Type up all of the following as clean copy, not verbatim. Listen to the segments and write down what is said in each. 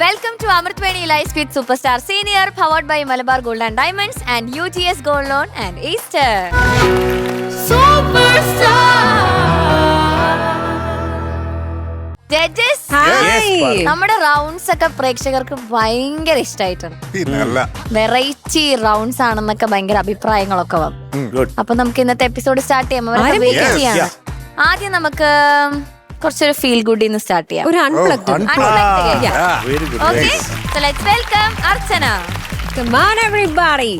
Welcome to Amritwani Live with Superstar Senior, powered by Malabar Gold and Diamonds and UTS Gold Loan and Easter. Superstar. Judges, നമ്മുടെ rounds ഒക്കെ പ്രേക്ഷകർക്ക് ഭയങ്കര ഇഷ്ടമായിട്ടുണ്ട്. Variety rounds ആണെന്നൊക്കെ ഭയങ്കര അഭിപ്രായങ്ങളൊക്കെ വന്നു. അപ്പൊ നമുക്ക് ഇന്നത്തെ എപ്പിസോഡ് സ്റ്റാർട്ട് ചെയ്യാം. ആദ്യം നമുക്ക് കുറച്ചൊരു ഫീൽ ഗുഡിന്ന് സ്റ്റാർട്ട് ചെയ്യാം. ഒരു unplugged. Okay, so let's welcome Archana. Come on everybody.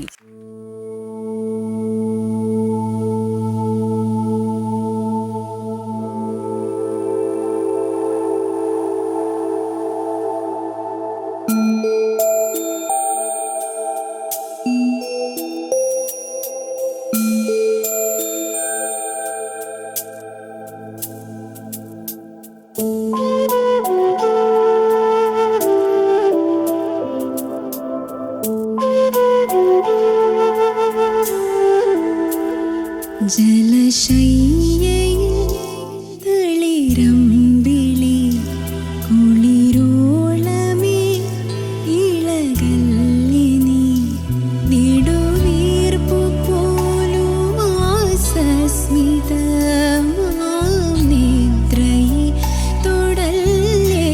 ജലശയ്യയിൽ തളിരമ്പിളി കുളിരോളമേ ഇളകല്ലേ നീ നെടുവീർപ്പു പോലും ആസസ്മിതമാം നിദ്രയെ തൊടല്ലേ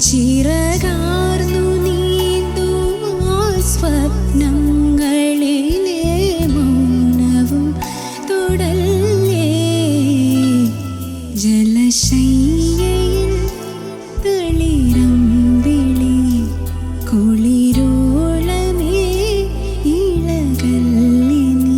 ചിറകാർന്നു നീന്തുമാ സ്വപ്നങ്ങളിലെ ജലശയ്യയിൽ തളിരമ്പിളി കുളിരോളമേ ഇളകല്ലേ നീ.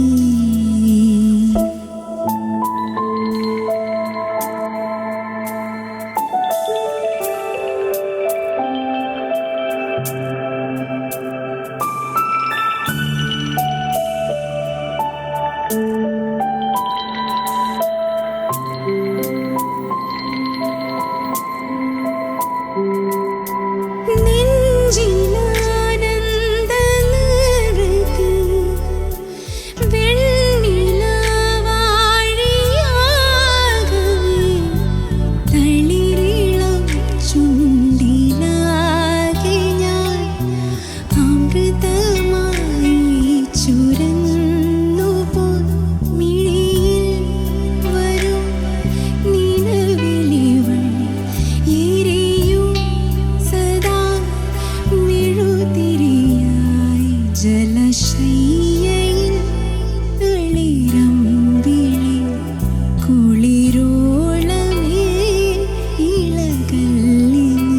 ജലശയ്യയിൽ തളിരമ്പിളി കുളിരോളമേ ഇളകല്ലേ നീ.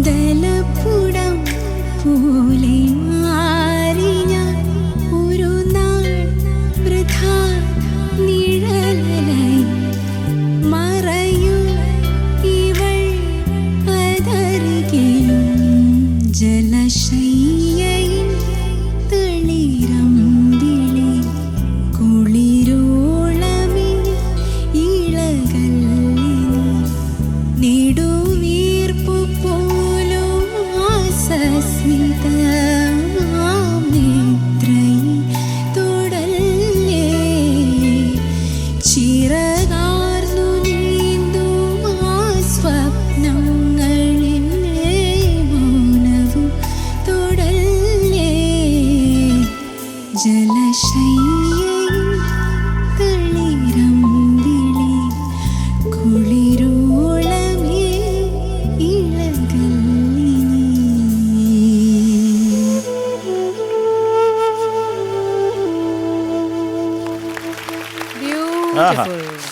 ദലപ്പുടം പോലെ മാറി ഞാൻ ഒരു നാൾ വൃഥാ നിഴലായി മറയൂ ഇവൾ അതരികിലും ജലശയ്യയിൽ തളിരമ്പിളി കുളിരോളമേ ഇളകല്ലേ നീ നെടുവീർപ്പു സസ്മിതമാം നിദ്രയെ തൊടല്ലേ ചിറകാർന്നു നീന്തുമാ സ്വപ്നങ്ങളിലെ മൗനവും തൊടല്ലേ ജലശയ്യയിൽ തളിരമ്പിളി കുളിരോളമേ ഇളകല്ലേ നീ.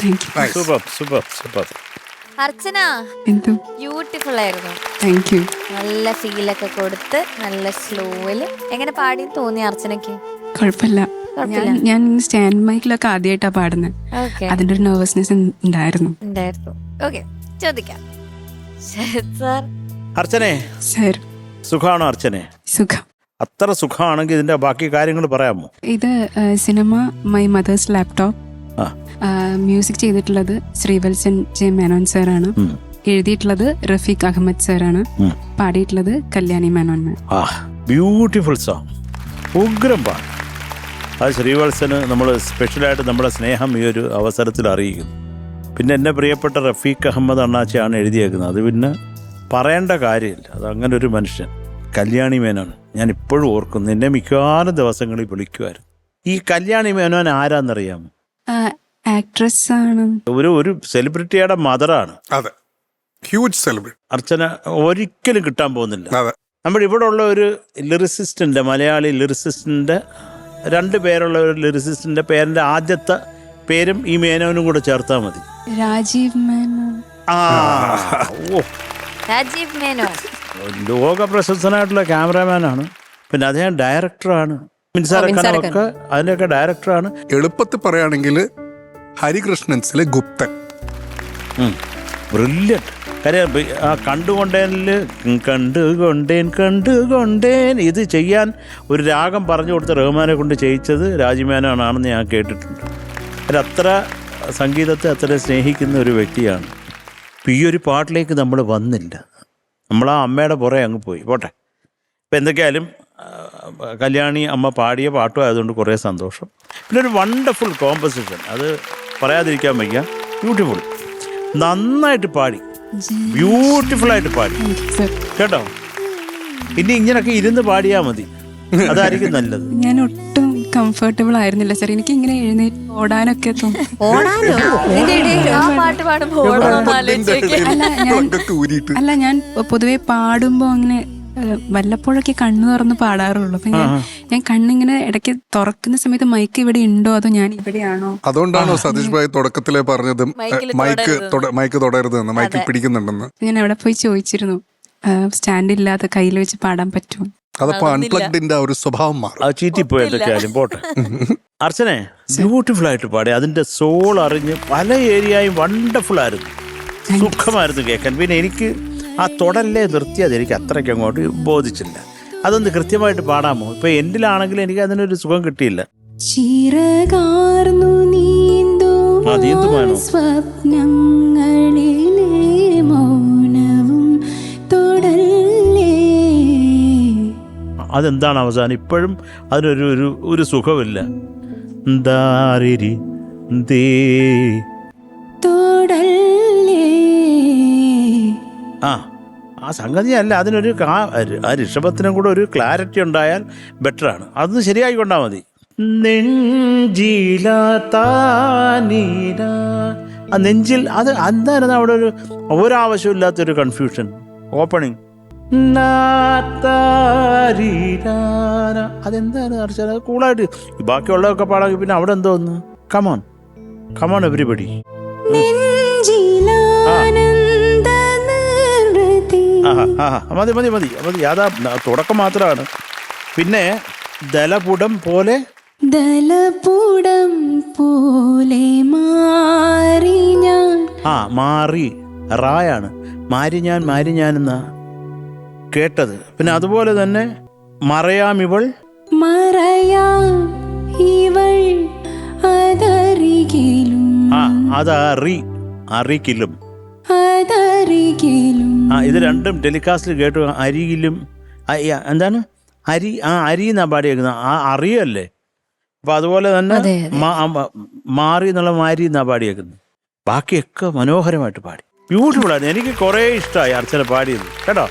Beautiful. Super super super. Archana എന്തും ബ്യൂട്ടിഫുൾ ആയിരുന്നു. Thank you. നല്ല ഫീലൊക്കെ കൊടുത്ത് നല്ല സ്ലോയില് എങ്ങനെ പാടി തോന്നി അർച്ചനക്ക്? കുഴപ്പമില്ല. ഞാൻ സ്റ്റാൻഡ് മൈക്കിലൊക്കെ ആദ്യമായിട്ടാ പാടുന്നത്. ഓക്കെ അതിന്റെ ഒരു നെർവസ്നെസ് ഉണ്ടായിരുന്നു. ഉണ്ടായിരുന്നു. ഓക്കെ ചോദിക്കാം. ശരത് സാർ. അർച്ചനെ സർ സുഖാണോ അർച്ചനെ? സുഖം. അത്ര സുഖമാണെങ്കിൽ ഇതിന്റെ ബാക്കി കാര്യങ്ങൾ പറയാമോ? ഇത് cinema my mother's laptop. Music ചെയ്തിട്ടുള്ളത് ശ്രീവത്സൻ ജെ മേനോൻ സാറാണ്. എഴുതിയിട്ടുള്ളത് റഫീഖ് അഹമ്മദ് സാറാണ്. പാടിയിട്ടുള്ളത് കല്യാണി മേനോൻ മാം. ബ്യൂട്ടിഫുൾ സോങ്, ഉഗ്രം പാട്ട്. അത് ശ്രീവത്സന് നമ്മൾ സ്പെഷ്യലായിട്ട് നമ്മുടെ സ്നേഹം ഈ ഒരു അവസരത്തിൽ അറിയിക്കുന്നു. പിന്നെ എൻ്റെ പ്രിയപ്പെട്ട റഫീഖ് അഹമ്മദ് അണ്ണാച്ചിയാണ് എഴുതിയേക്കുന്നത്. അത് പിന്നെ പറയേണ്ട കാര്യമില്ല. അത് അങ്ങനെ ഒരു മനുഷ്യൻ. കല്യാണി മേനോൻ ഞാൻ ഇപ്പോഴും ഓർക്കുന്നു. എന്നെ മിക്കവാറും ദിവസങ്ങളിൽ വിളിക്കുമായിരുന്നു. ഈ കല്യാണി മേനോൻ ആരാന്നറിയാമോ? ആക്ട്രസ് ആണ്. ഒരു സെലിബ്രിറ്റിയുടെ മദറാണ്. അതെ, ഹ്യൂജ് സെലിബ്രിറ്റി. അർച്ചന ഒരിക്കലും കിട്ടാൻ പോകുന്നില്ല. അതെ, നമ്മുടെ ഇവിടെ ഉള്ള ഒരു ലിറിസിസ്റ്റിൻ്റെ, മലയാളി ലിറിസിസ്റ്റിൻ്റെ 2 പേരുള്ള ഒരു ലിറിസിസ്റ്റിൻ്റെ പേരിൻ്റെ ആദ്യത്തെ പേരും ഈ മേനോനും കൂടെ ചേർത്താൽ മതി. രാജീവ് മേനോൻ. രാജീവ് മേനോൻ ലോക പ്രശസ്തനായിട്ടുള്ള ക്യാമറാമാനാണ്. പിന്നെ അദ്ദേഹം ഡയറക്ടറാണ്. മിൻസാരക്കാനൊക്കെ അതിൻ്റെയൊക്കെ ഡയറക്ടറാണ്. എളുപ്പത്തിൽ പറയുകയാണെങ്കിൽ ഹരികൃഷ്ണൻസിലെ ഗുപ്തൻ. ബ്രില്യൻറ്റ്. കാര്യം ആ കണ്ടുകൊണ്ടേൻ ഇത് ചെയ്യാൻ ഒരു രാഗം പറഞ്ഞു കൊടുത്ത റഹ്മാനെ കൊണ്ട് ചെയ്യിച്ചത് രാജിമേനോനാണെന്ന് ഞാൻ കേട്ടിട്ടുണ്ട്. അത്ര സംഗീതത്തെ അത്ര സ്നേഹിക്കുന്ന ഒരു വ്യക്തിയാണ്. ഇപ്പം ഈ ഒരു പാട്ടിലേക്ക് നമ്മൾ വന്നില്ല. നമ്മൾ ആ അമ്മയുടെ പുറകെ അങ്ങ് പോയി. പോട്ടെ. ഇപ്പം എന്തൊക്കെയായാലും കല്യാണി അമ്മ പാടിയ പാട്ടും ആയതുകൊണ്ട് കുറേ സന്തോഷം. പിന്നെ ഒരു വണ്ടർഫുൾ കോമ്പസിഷൻ, അത് പറയാതിരിക്കാൻ വയ്യ. ബ്യൂട്ടിഫുൾ, നന്നായിട്ട് പാടി, ബ്യൂട്ടിഫുള്ളായിട്ട് പാടി കേട്ടോ. ഇനി ഇങ്ങനൊക്കെ ഇരുന്ന് പാടിയാൽ മതി, അതായിരിക്കും നല്ലത്. ഞാൻ ഒട്ടും കംഫർട്ടബിൾ ആയിരുന്നില്ല സാർ. എനിക്ക് ഇങ്ങനെ എഴുന്നേറ്റ് ഓടാനൊക്കെ തോന്നും. അല്ല, ഞാൻ പൊതുവെ പാടുമ്പോ അങ്ങനെ വല്ലപ്പോഴൊക്കെ കണ്ണു തുറന്ന് പാടാറുള്ളൂ. അപ്പൊ ഞാൻ കണ്ണിങ്ങനെ ഇടയ്ക്ക് തുറക്കുന്ന സമയത്ത് മൈക്ക് ഇവിടെ ഉണ്ടോ അതോ ഞാൻ ഇവിടെയാണോ? അതുകൊണ്ടാണോ സതീഷ് ഭായ് തുടക്കത്തിലെ പറഞ്ഞത് മൈക്ക് തൊടരുതെന്ന്, മൈക്കിൽ പിടിക്കുന്നുണ്ടെന്ന്? ഞാൻ അവിടെ പോയി ചോദിച്ചിരുന്നു, സ്റ്റാൻഡ് ഇല്ലാതെ കയ്യിൽ വെച്ച് പാടാൻ പറ്റുമോ? അതപ്പോ അൺപ്ലഗ്ഡിന്റെ ഒരു സ്വഭാവം മാറും. അത് ചീറ്റിപ്പോയി എന്തൊക്കെയായാലും. പോട്ടെ. അർച്ചനെ ബ്യൂട്ടിഫുൾ ആയിട്ട് പാടി. അതിന്റെ സോൾ അറിഞ്ഞ് പല ഏരിയയും വണ്ടർഫുൾ ആയിരുന്നു, സുഖമായിരുന്നു കേൾക്കാൻ. പിന്നെ എനിക്ക് ആ തുടല്ലേ നിർത്തിയത് എനിക്ക് അത്രയ്ക്ക് അങ്ങോട്ട് ബോധിച്ചില്ല. അതൊന്ന് കൃത്യമായിട്ട് പാടാമോ? ഇപ്പൊ എന്റിലാണെങ്കിൽ എനിക്ക് അതിനൊരു സുഖം കിട്ടിയില്ല. നീന്തുമാനോ? അതെന്താണ് അവസാനം? ഇപ്പോഴും അതിനൊരു ഒരു സുഖമില്ല. ആ സംഗതി അല്ല, അതിനൊരു ആ ഋഷഭത്തിനും കൂടെ ഒരു ക്ലാരിറ്റി ഉണ്ടായാൽ ബെറ്ററാണ്. അതൊന്ന് ശരിയായിക്കൊണ്ടാൽ മതി. ആ നെഞ്ചിൽ അത് എന്തായിരുന്നു അവിടെ ഒരാവശ്യമില്ലാത്തൊരു കൺഫ്യൂഷൻ. ഓപ്പണിങ് അതെന്തായിരുന്നു അർച്ചന? കൂളായിട്ട് ബാക്കിയുള്ളതൊക്കെ പാടാക്കി പിന്നെ അവിടെ എന്തോന്ന്? Come on everybody. മതി മതി മതി മതി. അതാ തുടക്കം മാത്രമാണ്. പിന്നെ ദലപുടം പോലെ മാറി റായാണ്. മാരി ഞാൻ എന്നാ കേട്ടത്. പിന്നെ അതുപോലെ തന്നെ മറയാം ഇവൾ അതറികിലും. ഇത് രണ്ടും ടെലികാസ്റ്റിൽ കേട്ടു. അരികിലും എന്താണ് അരി എന്നാ പാടിയേക്കുന്നത്. ആ അറിയല്ലേ. അപ്പൊ അതുപോലെ തന്നെ മാറി എന്നുള്ള മാരി എന്നാ പാടിയേക്കുന്നത്. ബാക്കിയൊക്കെ മനോഹരമായിട്ട് പാടി, ബ്യൂട്ടിഫുൾ ആയിരുന്നു. എനിക്ക് കുറേ ഇഷ്ടമായി അർച്ചന പാടിയത് കേട്ടോ.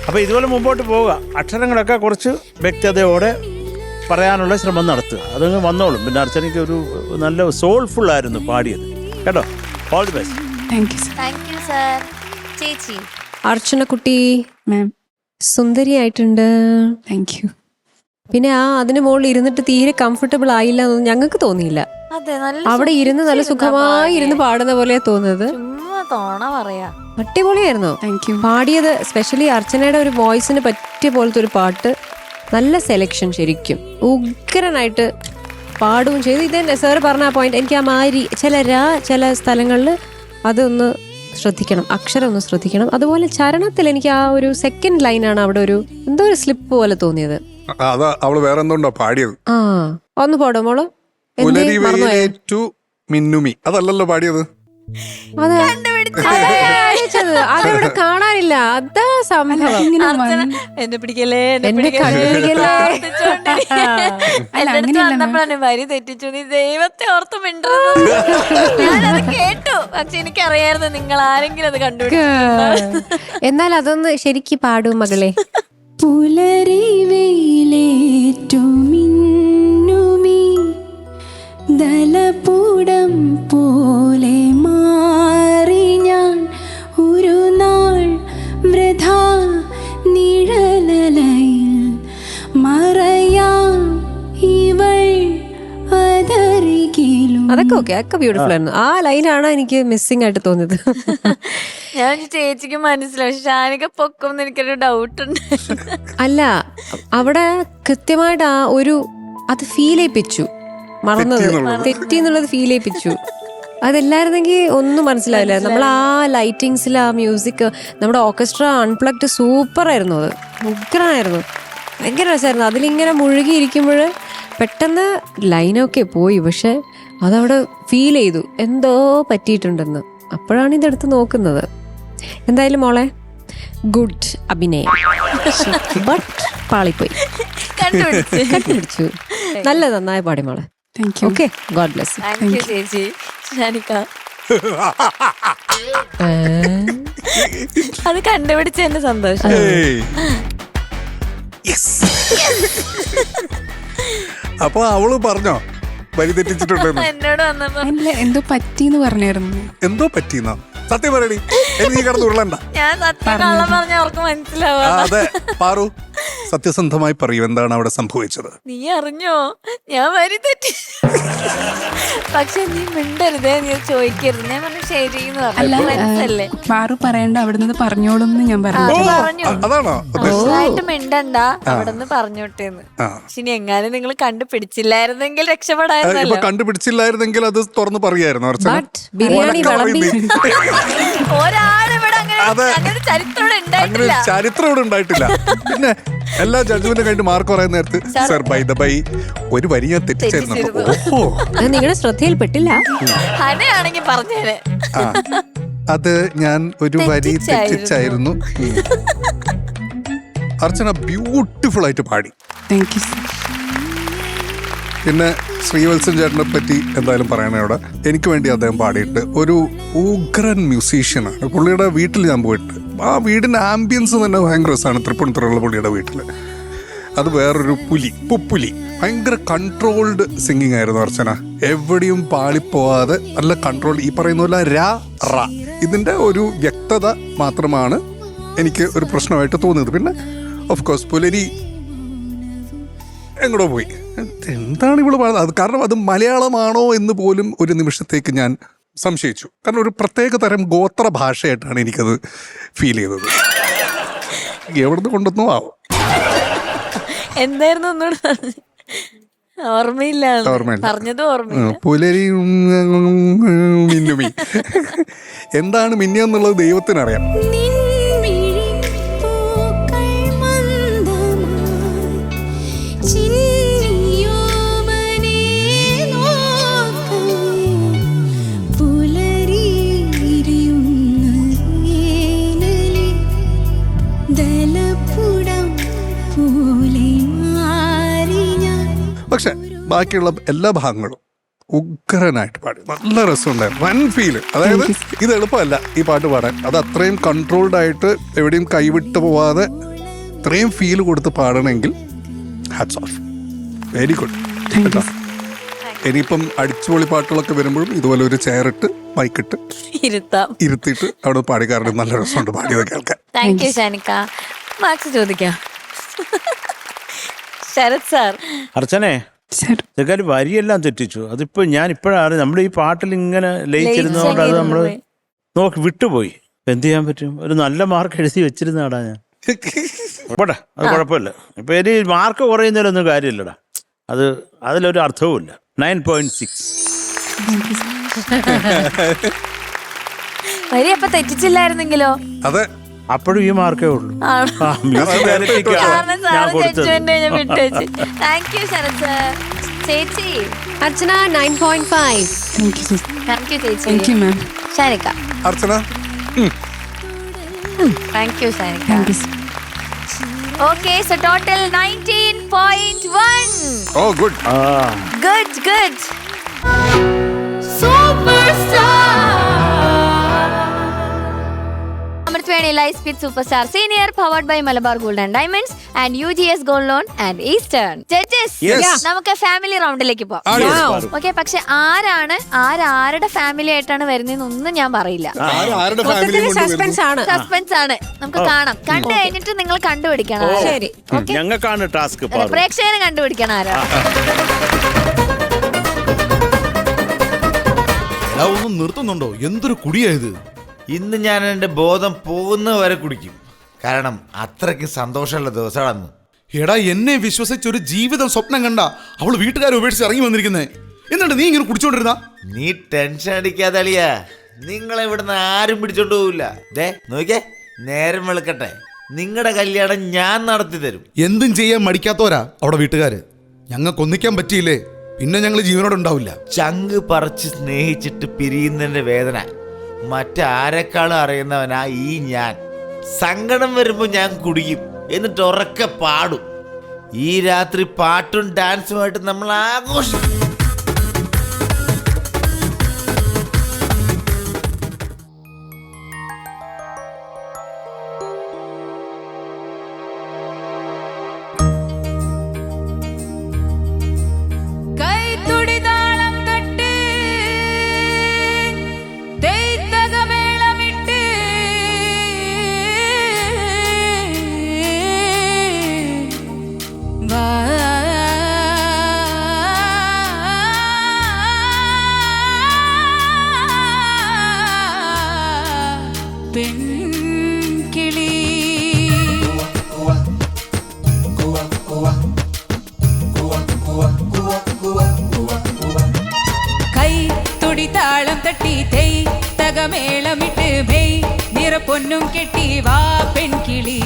അപ്പൊ ഇതുപോലെ മുമ്പോട്ട് പോവുക. അക്ഷരങ്ങളൊക്കെ കുറച്ച് വ്യക്തതയോടെ പറയാനുള്ള ശ്രമം നടത്തുക. അതങ്ങ് വന്നോളും. പിന്നെ അർച്ചനയ്ക്ക് ഒരു നല്ല സോൾഫുൾ ആയിരുന്നു പാടിയത് കേട്ടോ. All the best. Thank you sir. ചേച്ചി അർച്ചന കുട്ടി മാം സുന്ദരിയായിട്ടുണ്ട്. Thank you. പിന്നെ അതിന് മുകളിൽ ഇരുന്നിട്ട് തീരെ കംഫർട്ടബിൾ ആയില്ല എന്നൊന്നും ഞങ്ങൾക്ക് തോന്നിയില്ല. അതെ, നല്ല അവിടെ ഇരുന്ന് നല്ല സുഖമായി ഇരുന്ന് പാടുന്ന പോലെയാ തോന്നുന്നത്. ചുമ്മാ തോണ പറയാ. അടിപൊളിയായിരുന്നു പാടിയത്. സ്പെഷ്യലി അർച്ചനയുടെ ഒരു വോയിസിന് പറ്റിയ പോലത്തെ ഒരു പാട്ട്. നല്ല സെലക്ഷൻ, ശരിക്കും ഉഗ്രനായിട്ട് പാടുകയും ചെയ്തു. ഇതന്നെ സാറ് പറഞ്ഞ ആ പോയിന്റ്. എനിക്ക് ആ മാതിരി ചില സ്ഥലങ്ങളിൽ അതൊന്ന് ശ്രദ്ധിക്കണം, അക്ഷരം ഒന്ന് ശ്രദ്ധിക്കണം. അതുപോലെ ചരണത്തിൽ എനിക്ക് ആ ഒരു സെക്കൻഡ് ലൈനാണ് അവിടെ ഒരു എന്തോ ഒരു സ്ലിപ്പ് പോലെ തോന്നിയത്. അതാ അവള് വേറെ എന്തോണ്ടോ പാടിയത്. ആ ഒന്ന് പാടോ മോള്. പുലരിവെയിലേറ്റു മിന്നുമി അതല്ലല്ലോ പാടിയത്. അതിവിടെ കാണാനില്ല. അതാ സംഭവം. എന്നെ പിടിക്കല്ലേ, എന്നെ കണ്ടുപിടിക്കല്ലേ. വന്നപ്പോഴാണ് വരി തെറ്റിച്ചു, നീ ദൈവത്തെ ഓർത്ത് മിണ്ടരുത്. ഞാനത് കേട്ടു, പക്ഷെ എനിക്കറിയായിരുന്നു നിങ്ങൾ ആരെങ്കിലും അത് കണ്ടുപിടിച്ചു. എന്നാൽ അതൊന്ന് ശരിക്ക് പാടും മകളെ. പുലരിവെയിലേറ്റു മിന്നുമീ ദലപൂടം പോലെ മാറി ഞാൻ ഒരു നാൾ വൃഥാ നിഴലലയിൽ മറയാം ഇവൾ അതരികിലും. അതൊക്കെ ബ്യൂട്ടിഫുൾ ആയിരുന്നു. ആ ലൈനാണ് എനിക്ക് മിസ്സിംഗ് ആയിട്ട് തോന്നിയത്. ഞാൻ ചേച്ചിക്ക് മനസ്സിലായി, പക്ഷെ ഷാനിക പൊക്കും എനിക്കൊരു ഡൗട്ട് ഉണ്ട്. അല്ല, അവിടെ കൃത്യമായിട്ട് ആ ഒരു അത് ഫീൽ ചെയ്യിപ്പിച്ചു. മറന്നത് തെറ്റി എന്നുള്ളത് ഫീൽ ചെയ്യിപ്പിച്ചു. അതല്ലായിരുന്നെങ്കിൽ ഒന്നും മനസ്സിലാവില്ല. നമ്മൾ ആ ലൈറ്റിങ്സിൽ ആ മ്യൂസിക്, നമ്മുടെ ഓർക്കസ്ട്ര അൺപ്ലഗ്ഡ് സൂപ്പർ ആയിരുന്നു. അത് ഉഗ്രനായിരുന്നു, ഭയങ്കര രസമായിരുന്നു. അതിലിങ്ങനെ മുഴുകിയിരിക്കുമ്പോൾ പെട്ടെന്ന് ലൈനൊക്കെ പോയി, പക്ഷെ അതവിടെ ഫീൽ ചെയ്തു എന്തോ പറ്റിയിട്ടുണ്ടെന്ന്. അപ്പോഴാണ് ഇതെടുത്ത് നോക്കുന്നത്. എന്തായാലും മോളെ ഗുഡ് അഭിനയം, ബട്ട് പാളിപ്പോയി. കണ്ടുപിടിച്ചു. നന്നായി പാടി മോളെ. Okay, God bless. ചേച്ചി ഷാനിക അത് കണ്ടുപിടിച്ചതിന്റെ സന്തോഷം. അപ്പൊ അവള് പറഞ്ഞോ വരി തെറ്റിച്ചിട്ടുണ്ടെന്ന്? എന്നോട് വന്നപ്പോ എന്തോ പറ്റിന്ന് പറഞ്ഞായിരുന്നു. എന്തോ പറ്റിയെന്നോ? സത്യം പറയടി, നീ കിടന്ന് ഉരുളണ്ട. ഞാൻ സത്യം കള്ളം പറഞ്ഞ അവർക്ക് മനസ്സിലാവാ. അതെ പാറു, സത്യസന്ധമായി പറയൂ, എന്താണ് അവിടെ സംഭവിച്ചത്? നീ അറിഞ്ഞോ ഞാൻ വരി തെറ്റി? പക്ഷെ നീ മിണ്ടരുതേ, നീ ചോദിക്കരുത്. ഞാൻ പറഞ്ഞു ശരിന്ന് പറഞ്ഞു. മനസ്സല്ലേ പാറു പറയണ്ട, അവിടെ നിന്ന് പറഞ്ഞോളും ഞാൻ പറഞ്ഞു. അതാണോ ആയിട്ട് മിണ്ടണ്ട, അവിടെ നിന്ന് പറഞ്ഞോട്ടേന്ന്. പക്ഷെ ഇനി എങ്ങാനും നിങ്ങൾ കണ്ടുപിടിച്ചില്ലായിരുന്നെങ്കിൽ രക്ഷപ്പെടായിരുന്നല്ലോ. കണ്ടുപിടിച്ചില്ലായിരുന്നെങ്കിൽ അത് തുറന്ന് പറയായിരുന്നു അർച്ചന. ബിരിയാണി ഒരാളിവിടെ അങ്ങനെ ചരിത്രം ഉണ്ടായിട്ടില്ല. ചരിത്രം ഇവിടെ ഉണ്ടായിട്ടില്ല. പിന്നെ എല്ലാ ജഡ്ജ്മെന്റും കഴിഞ്ഞ് മാർക്ക് പറയുന്ന നേരത്ത് സർ ബൈ ദ ബൈ ഒരു വരി ഞാൻ തെറ്റിച്ചായിരുന്നു. ഓഹോ, നിങ്ങളുടെ ശ്രദ്ധയിൽപ്പെട്ടില്ല. ഹനയാണെങ്കിൽ പറഞ്ഞേനെ അത് ഞാൻ ഒരു വരി തെറ്റിച്ചായിരുന്നു. അർച്ചന ബ്യൂട്ടിഫുൾ ആയിട്ട് പാടി. Thank you. പിന്നെ ശ്രീവത്സൻ ചേട്ടനെ പറ്റി എന്തായാലും പറയണേ. അവിടെ എനിക്ക് വേണ്ടി അദ്ദേഹം പാടിയിട്ട് ഒരു ഉഗ്രൻ മ്യൂസീഷ്യനാണ്. പുള്ളിയുടെ വീട്ടിൽ ഞാൻ പോയിട്ട് ആ വീടിൻ്റെ ആംബിയൻസ് തന്നെ ഭയങ്കര രസമാണ്. തൃപ്പൂണിത്തുറയുള്ള പുള്ളിയുടെ വീട്ടിൽ അത് വേറൊരു പുപ്പുലി ഭയങ്കര കൺട്രോൾഡ് സിംഗിങ് ആയിരുന്നു അർച്ചന. എവിടെയും പാളിപ്പോവാതെ നല്ല കൺട്രോൾ. ഈ പറയുന്ന പോലെ റ ഇതിൻ്റെ ഒരു വ്യക്തത മാത്രമാണ് എനിക്ക് ഒരു പ്രശ്നമായിട്ട് തോന്നിയത്. പിന്നെ ഓഫ് കോഴ്സ് പുലരി എങ്ങോട്ടോ പോയി. എന്താണ് ഇവള് പറയുന്നത്? അത് കാരണം അത് മലയാളമാണോ എന്ന് പോലും ഒരു നിമിഷത്തേക്ക് ഞാൻ സംശയിച്ചു. കാരണം ഒരു പ്രത്യേക തരം ഗോത്ര ഭാഷയായിട്ടാണ് എനിക്കത് ഫീൽ ചെയ്തത്. എവിടുന്ന് കൊണ്ടുവന്നോ ആവും. എന്തായിരുന്നു ഒന്നുകൂടെ ഓർമ്മയില്ല. പറഞ്ഞത് ഓർമ്മയില്ല. പുലരി മിന്നുമി എന്താണ് മിന്നിയെന്നുള്ളത് ദൈവത്തിനറിയാം. പക്ഷെ ബാക്കിയുള്ള എല്ലാ ഭാഗങ്ങളും ഉഗ്രനായിട്ട് പാടി. നല്ല രസമുണ്ടായിരുന്നു, വൻ ഫീല്. അതായത് ഇത് എളുപ്പമല്ല ഈ പാട്ട് പാടാൻ. അത് അത്രയും കൺട്രോൾഡ് ആയിട്ട് എവിടെയും കൈവിട്ട് പോവാതെ ഇത്രയും ഫീൽ കൊടുത്ത് പാടണമെങ്കിൽ ഹാറ്റ്സ് ഓഫ്, വെരി ഗുഡ് കേട്ടോ. ഇനിയിപ്പം അടിച്ചുപൊളി പാട്ടുകളൊക്കെ വരുമ്പോഴും ഇതുപോലെ ഒരു ചെയറിട്ട് മൈക്കിട്ട് ഇരുത്തിയിട്ട് അവിടെ പാടിക്കാറുണ്ട്. നല്ല രസമുണ്ട് പാടിയത് കേൾക്കാൻ. Thank you ഷാനിക. മാർക്സ് ചോദിക്കാം. ശരത് സാർ. അർച്ചനെ, ഇതൊക്കെ വരിയെല്ലാം തെറ്റിച്ചു. അതിപ്പോ ഞാൻ ഇപ്പോഴാണ് നമ്മുടെ ഈ പാട്ടിൽ ഇങ്ങനെ ലയിച്ചിരുന്നതുകൊണ്ട് അത് നമ്മള് നോക്കി വിട്ടുപോയി. എന്ത് ചെയ്യാൻ പറ്റും? ഒരു നല്ല മാർക്ക് എഴുതി വെച്ചിരുന്നാടാ ഞാൻ. പോട്ടെ, അത് കുഴപ്പമില്ല. ഇപ്പൊ ഇനി മാർക്ക് കുറയുന്നതിലൊന്നും കാര്യമില്ലടാ. അത് അതിലൊരു അർത്ഥവുമില്ല. 9.6. വരി അപ്പൊ തെറ്റിച്ചില്ലായിരുന്നെങ്കിലോ? അതെ, അപ്പോഴും ഈ മാർക്കേ ഉള്ളൂ. Thank you Sarath sir. ചേച്ചി അർച്ചന 9.5. താങ്ക് യു ചേച്ചി. Thank you ma'am. Shanikka Archana thank you Shanikka. Okay, so total 19.1. Oh, good. Good. Superstar. Amrithveni Lightspeed Superstar Senior powered by Malabar Gold and Diamonds and UGS Gold Loan and Eastern. Judges, നമുക്ക് family റൗണ്ടിലേക്ക് പോവാം. Okay, പക്ഷെ ആരുടെ family ആയിട്ടാണ് വരുന്നതെന്നൊന്നും ഞാൻ പറയില്ല. Suspense ആണ്. നമുക്ക് കാണാം. കണ്ടു കഴിഞ്ഞിട്ട് നിങ്ങൾ കണ്ടുപിടിക്കണം. ശരി, ഞങ്ങൾക്കാണ് ടാസ്ക്. പ്രേക്ഷകന് കണ്ടുപിടിക്കണം ആരാണ്. ഒന്നും നിർത്തുന്നുണ്ടോ? എന്തൊരു കുടിയായത്. ഇന്ന് ഞാൻ എൻ്റെ ബോധം പോകുന്ന വരെ കുടിക്കും. കാരണം അത്രയ്ക്ക് സന്തോഷമുള്ള ദിവസമാണ്. എടാ, എന്നെ വിശ്വസിച്ചൊരു ജീവിതം സ്വപ്നം കണ്ട അവള് വീട്ടുകാരെ ഉപേക്ഷിച്ച് ഇറങ്ങി വന്നിരിക്കുന്നേ. എന്നിട്ട് നീ ഇങ്ങനെ കുടിച്ചോണ്ടിരുന്ന? നീ ടെൻഷൻ അടിക്കാതെ അളിയാ. നിങ്ങളെ ഇവിടുന്ന് ആരും പിടിച്ചോണ്ട് പോവില്ല. നോക്കിയേ, നേരം വെളുക്കട്ടെ, നിങ്ങളുടെ കല്യാണം ഞാൻ നടത്തി തരും. എന്തും ചെയ്യാൻ മടിക്കാത്തവരാ അവിടെ വീട്ടുകാര്. ഞങ്ങൾക്ക് ഒന്നിക്കാൻ പറ്റിയില്ലേ പിന്നെ ഞങ്ങൾ ജീവനോടുണ്ടാവില്ല. ചങ്ക് പറിച്ച് സ്നേഹിച്ചിട്ട് പിരിയുന്നതിന്റെ വേദന മറ്റാരെക്കാളും അറിയുന്നവനാ ഈ ഞാൻ. സങ്കടം വരുമ്പോ ഞാൻ കുടിക്കും, എന്നിട്ട് ഉറക്കെ പാടും. ഈ രാത്രി പാട്ടും ഡാൻസുമായിട്ട് നമ്മൾ ആഘോഷിക്കും. പൊന്നും കെട്ടി വാ പെൺകിളി,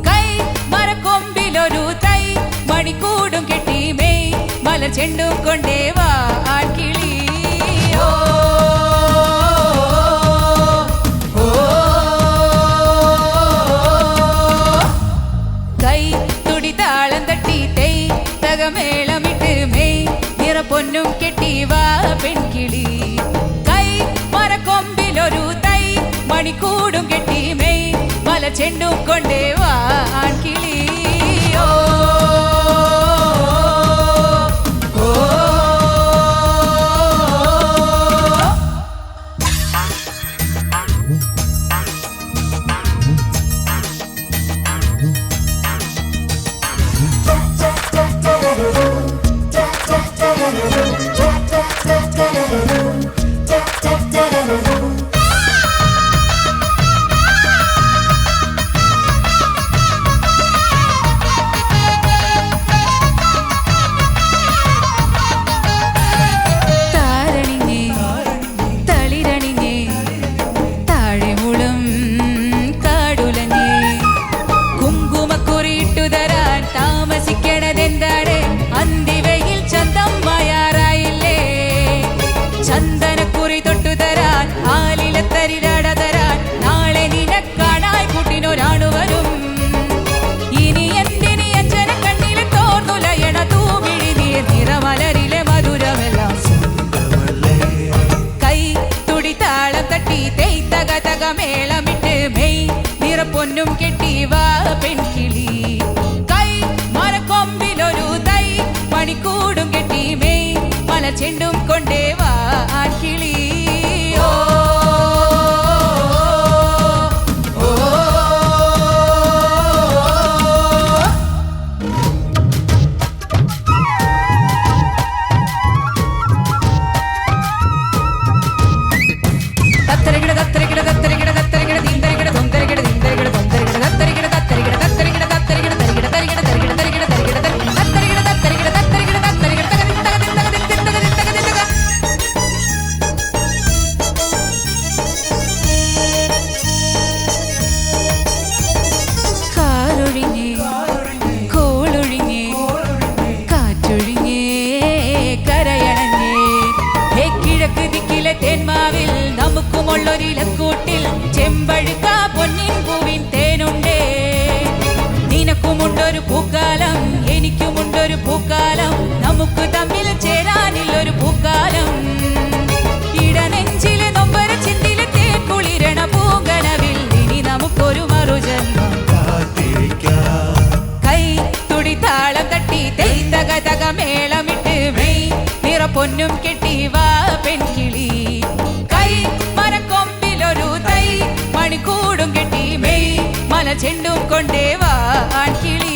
കൈ മരക്കൊമ്പിലൊരു തൈ മണിക്കൂടും കെട്ടി മെയ് മല ചെണ്ടും കൊണ്ടേ വാ ആൺകിളി. കൈ തുടി താളം തട്ടി തെയ് തകമേളമിട്ട് മെയ് നിറ പൊന്നും കെട്ടി വാ പെൺകിളി, കൈ മരക്കൊമ്പിലൊരു മണിക്കൂടും കെട്ടി മെയ് മല ചെണ്ടും കൊണ്ടേ വാ ആൺകിളി. മേളമിട്ട് മെയ് നിറ പൊന്നും കെട്ടി വാ പെൺകിളി, കൈ മരക്കൊമ്പിലൊരു തൈ മണിക്കൂടും കെട്ടി മെയ് മല ചെണ്ടും കൊണ്ടേ വാ ആൺകിളി. ചെമ്പഴുക്ക പൊന്നിൻ പൂവിൻ തേനുണ്ടേ. നിനക്കുമുണ്ടൊരു പൂക്കാലം, എനിക്കുമുണ്ടൊരു പൂക്കാലം, നമുക്ക് തമ്മിൽ ചേരാനില്ലൊരു പൂക്കാലം. ഇടനെഞ്ചിലെ നൊമ്പര ചിന്തിലെ തേക്കുളിരണ പൂങ്കനവിൽ ഇനി നമുക്കൊരു മറുജന്മം. കൈ തുടി താളം തട്ടി തക തക മേളമിട്ട് മെയ് നിറ പൊന്നും കെട്ടി വാ പെൺകിളി. കൈ മരക്കൊമ്പിലൊരു തൈ മണിക്കൂടും കെട്ടി മെയ് മല ചെണ്ടും കൊണ്ടേ വാ ആൺകിളി.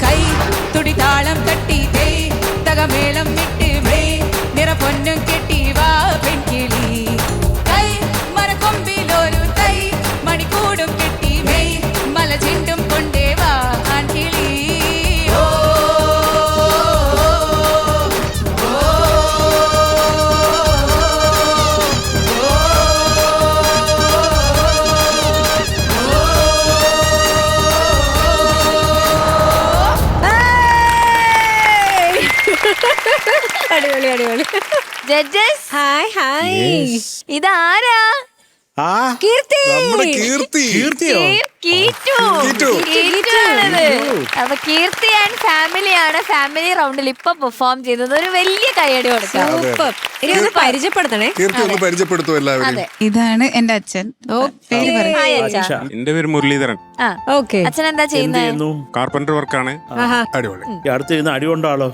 കൈ തുടി താളം തട്ടി തകമേളം വിട്ട് മെയ് നിറ പൊന്നും കെട്ടി വാ പെൺകിളി. കൈ മരക്കൊമ്പിലൊരു തൈ മണിക്കൂടും കെട്ടി മെയ് മല ചെണ്ടും കൊണ്ടേ വാ ആൺകിളി. അടിപൊളി അടിപൊളി. Judges hi hi. ഇതാരാ? ആ കീർത്തി. നമ്മുടെ കീർത്തി. കീർത്തിയോ? കീറ്റു. കീറ്റുവാണിത്. അപ്പൊ കീർത്തി ആൻഡ് ഫാമിലിയാണ് ഫാമിലി റൗണ്ടിൽ ഇപ്പൊ പെർഫോം ചെയ്തത്. ഒരു വലിയ കൈയടി കൊടുക്കാം. സൂപ്പർ. ഇനി ഒന്ന് പരിചയപ്പെടുത്തണേ. കീർത്തി ഒന്ന് പരിചയപ്പെടുത്തും എല്ലാവരും. ഇതാണ് എന്റെ അച്ഛൻ. പേര് പറ. ഹായ് അച്ഛാ. എന്റെ പേര് മുരളീധരൻ. ആ ഓക്കെ. അച്ഛൻ എന്താ എന്ത് ചെയ്യുന്നത്? ചെയ്യുന്നു? കാർപ്പൻറ്റർ വർക്കാണ്. അടിപൊളി. ഈ അടുത്തിരുന്ന് അടി കൊണ്ടാളോ?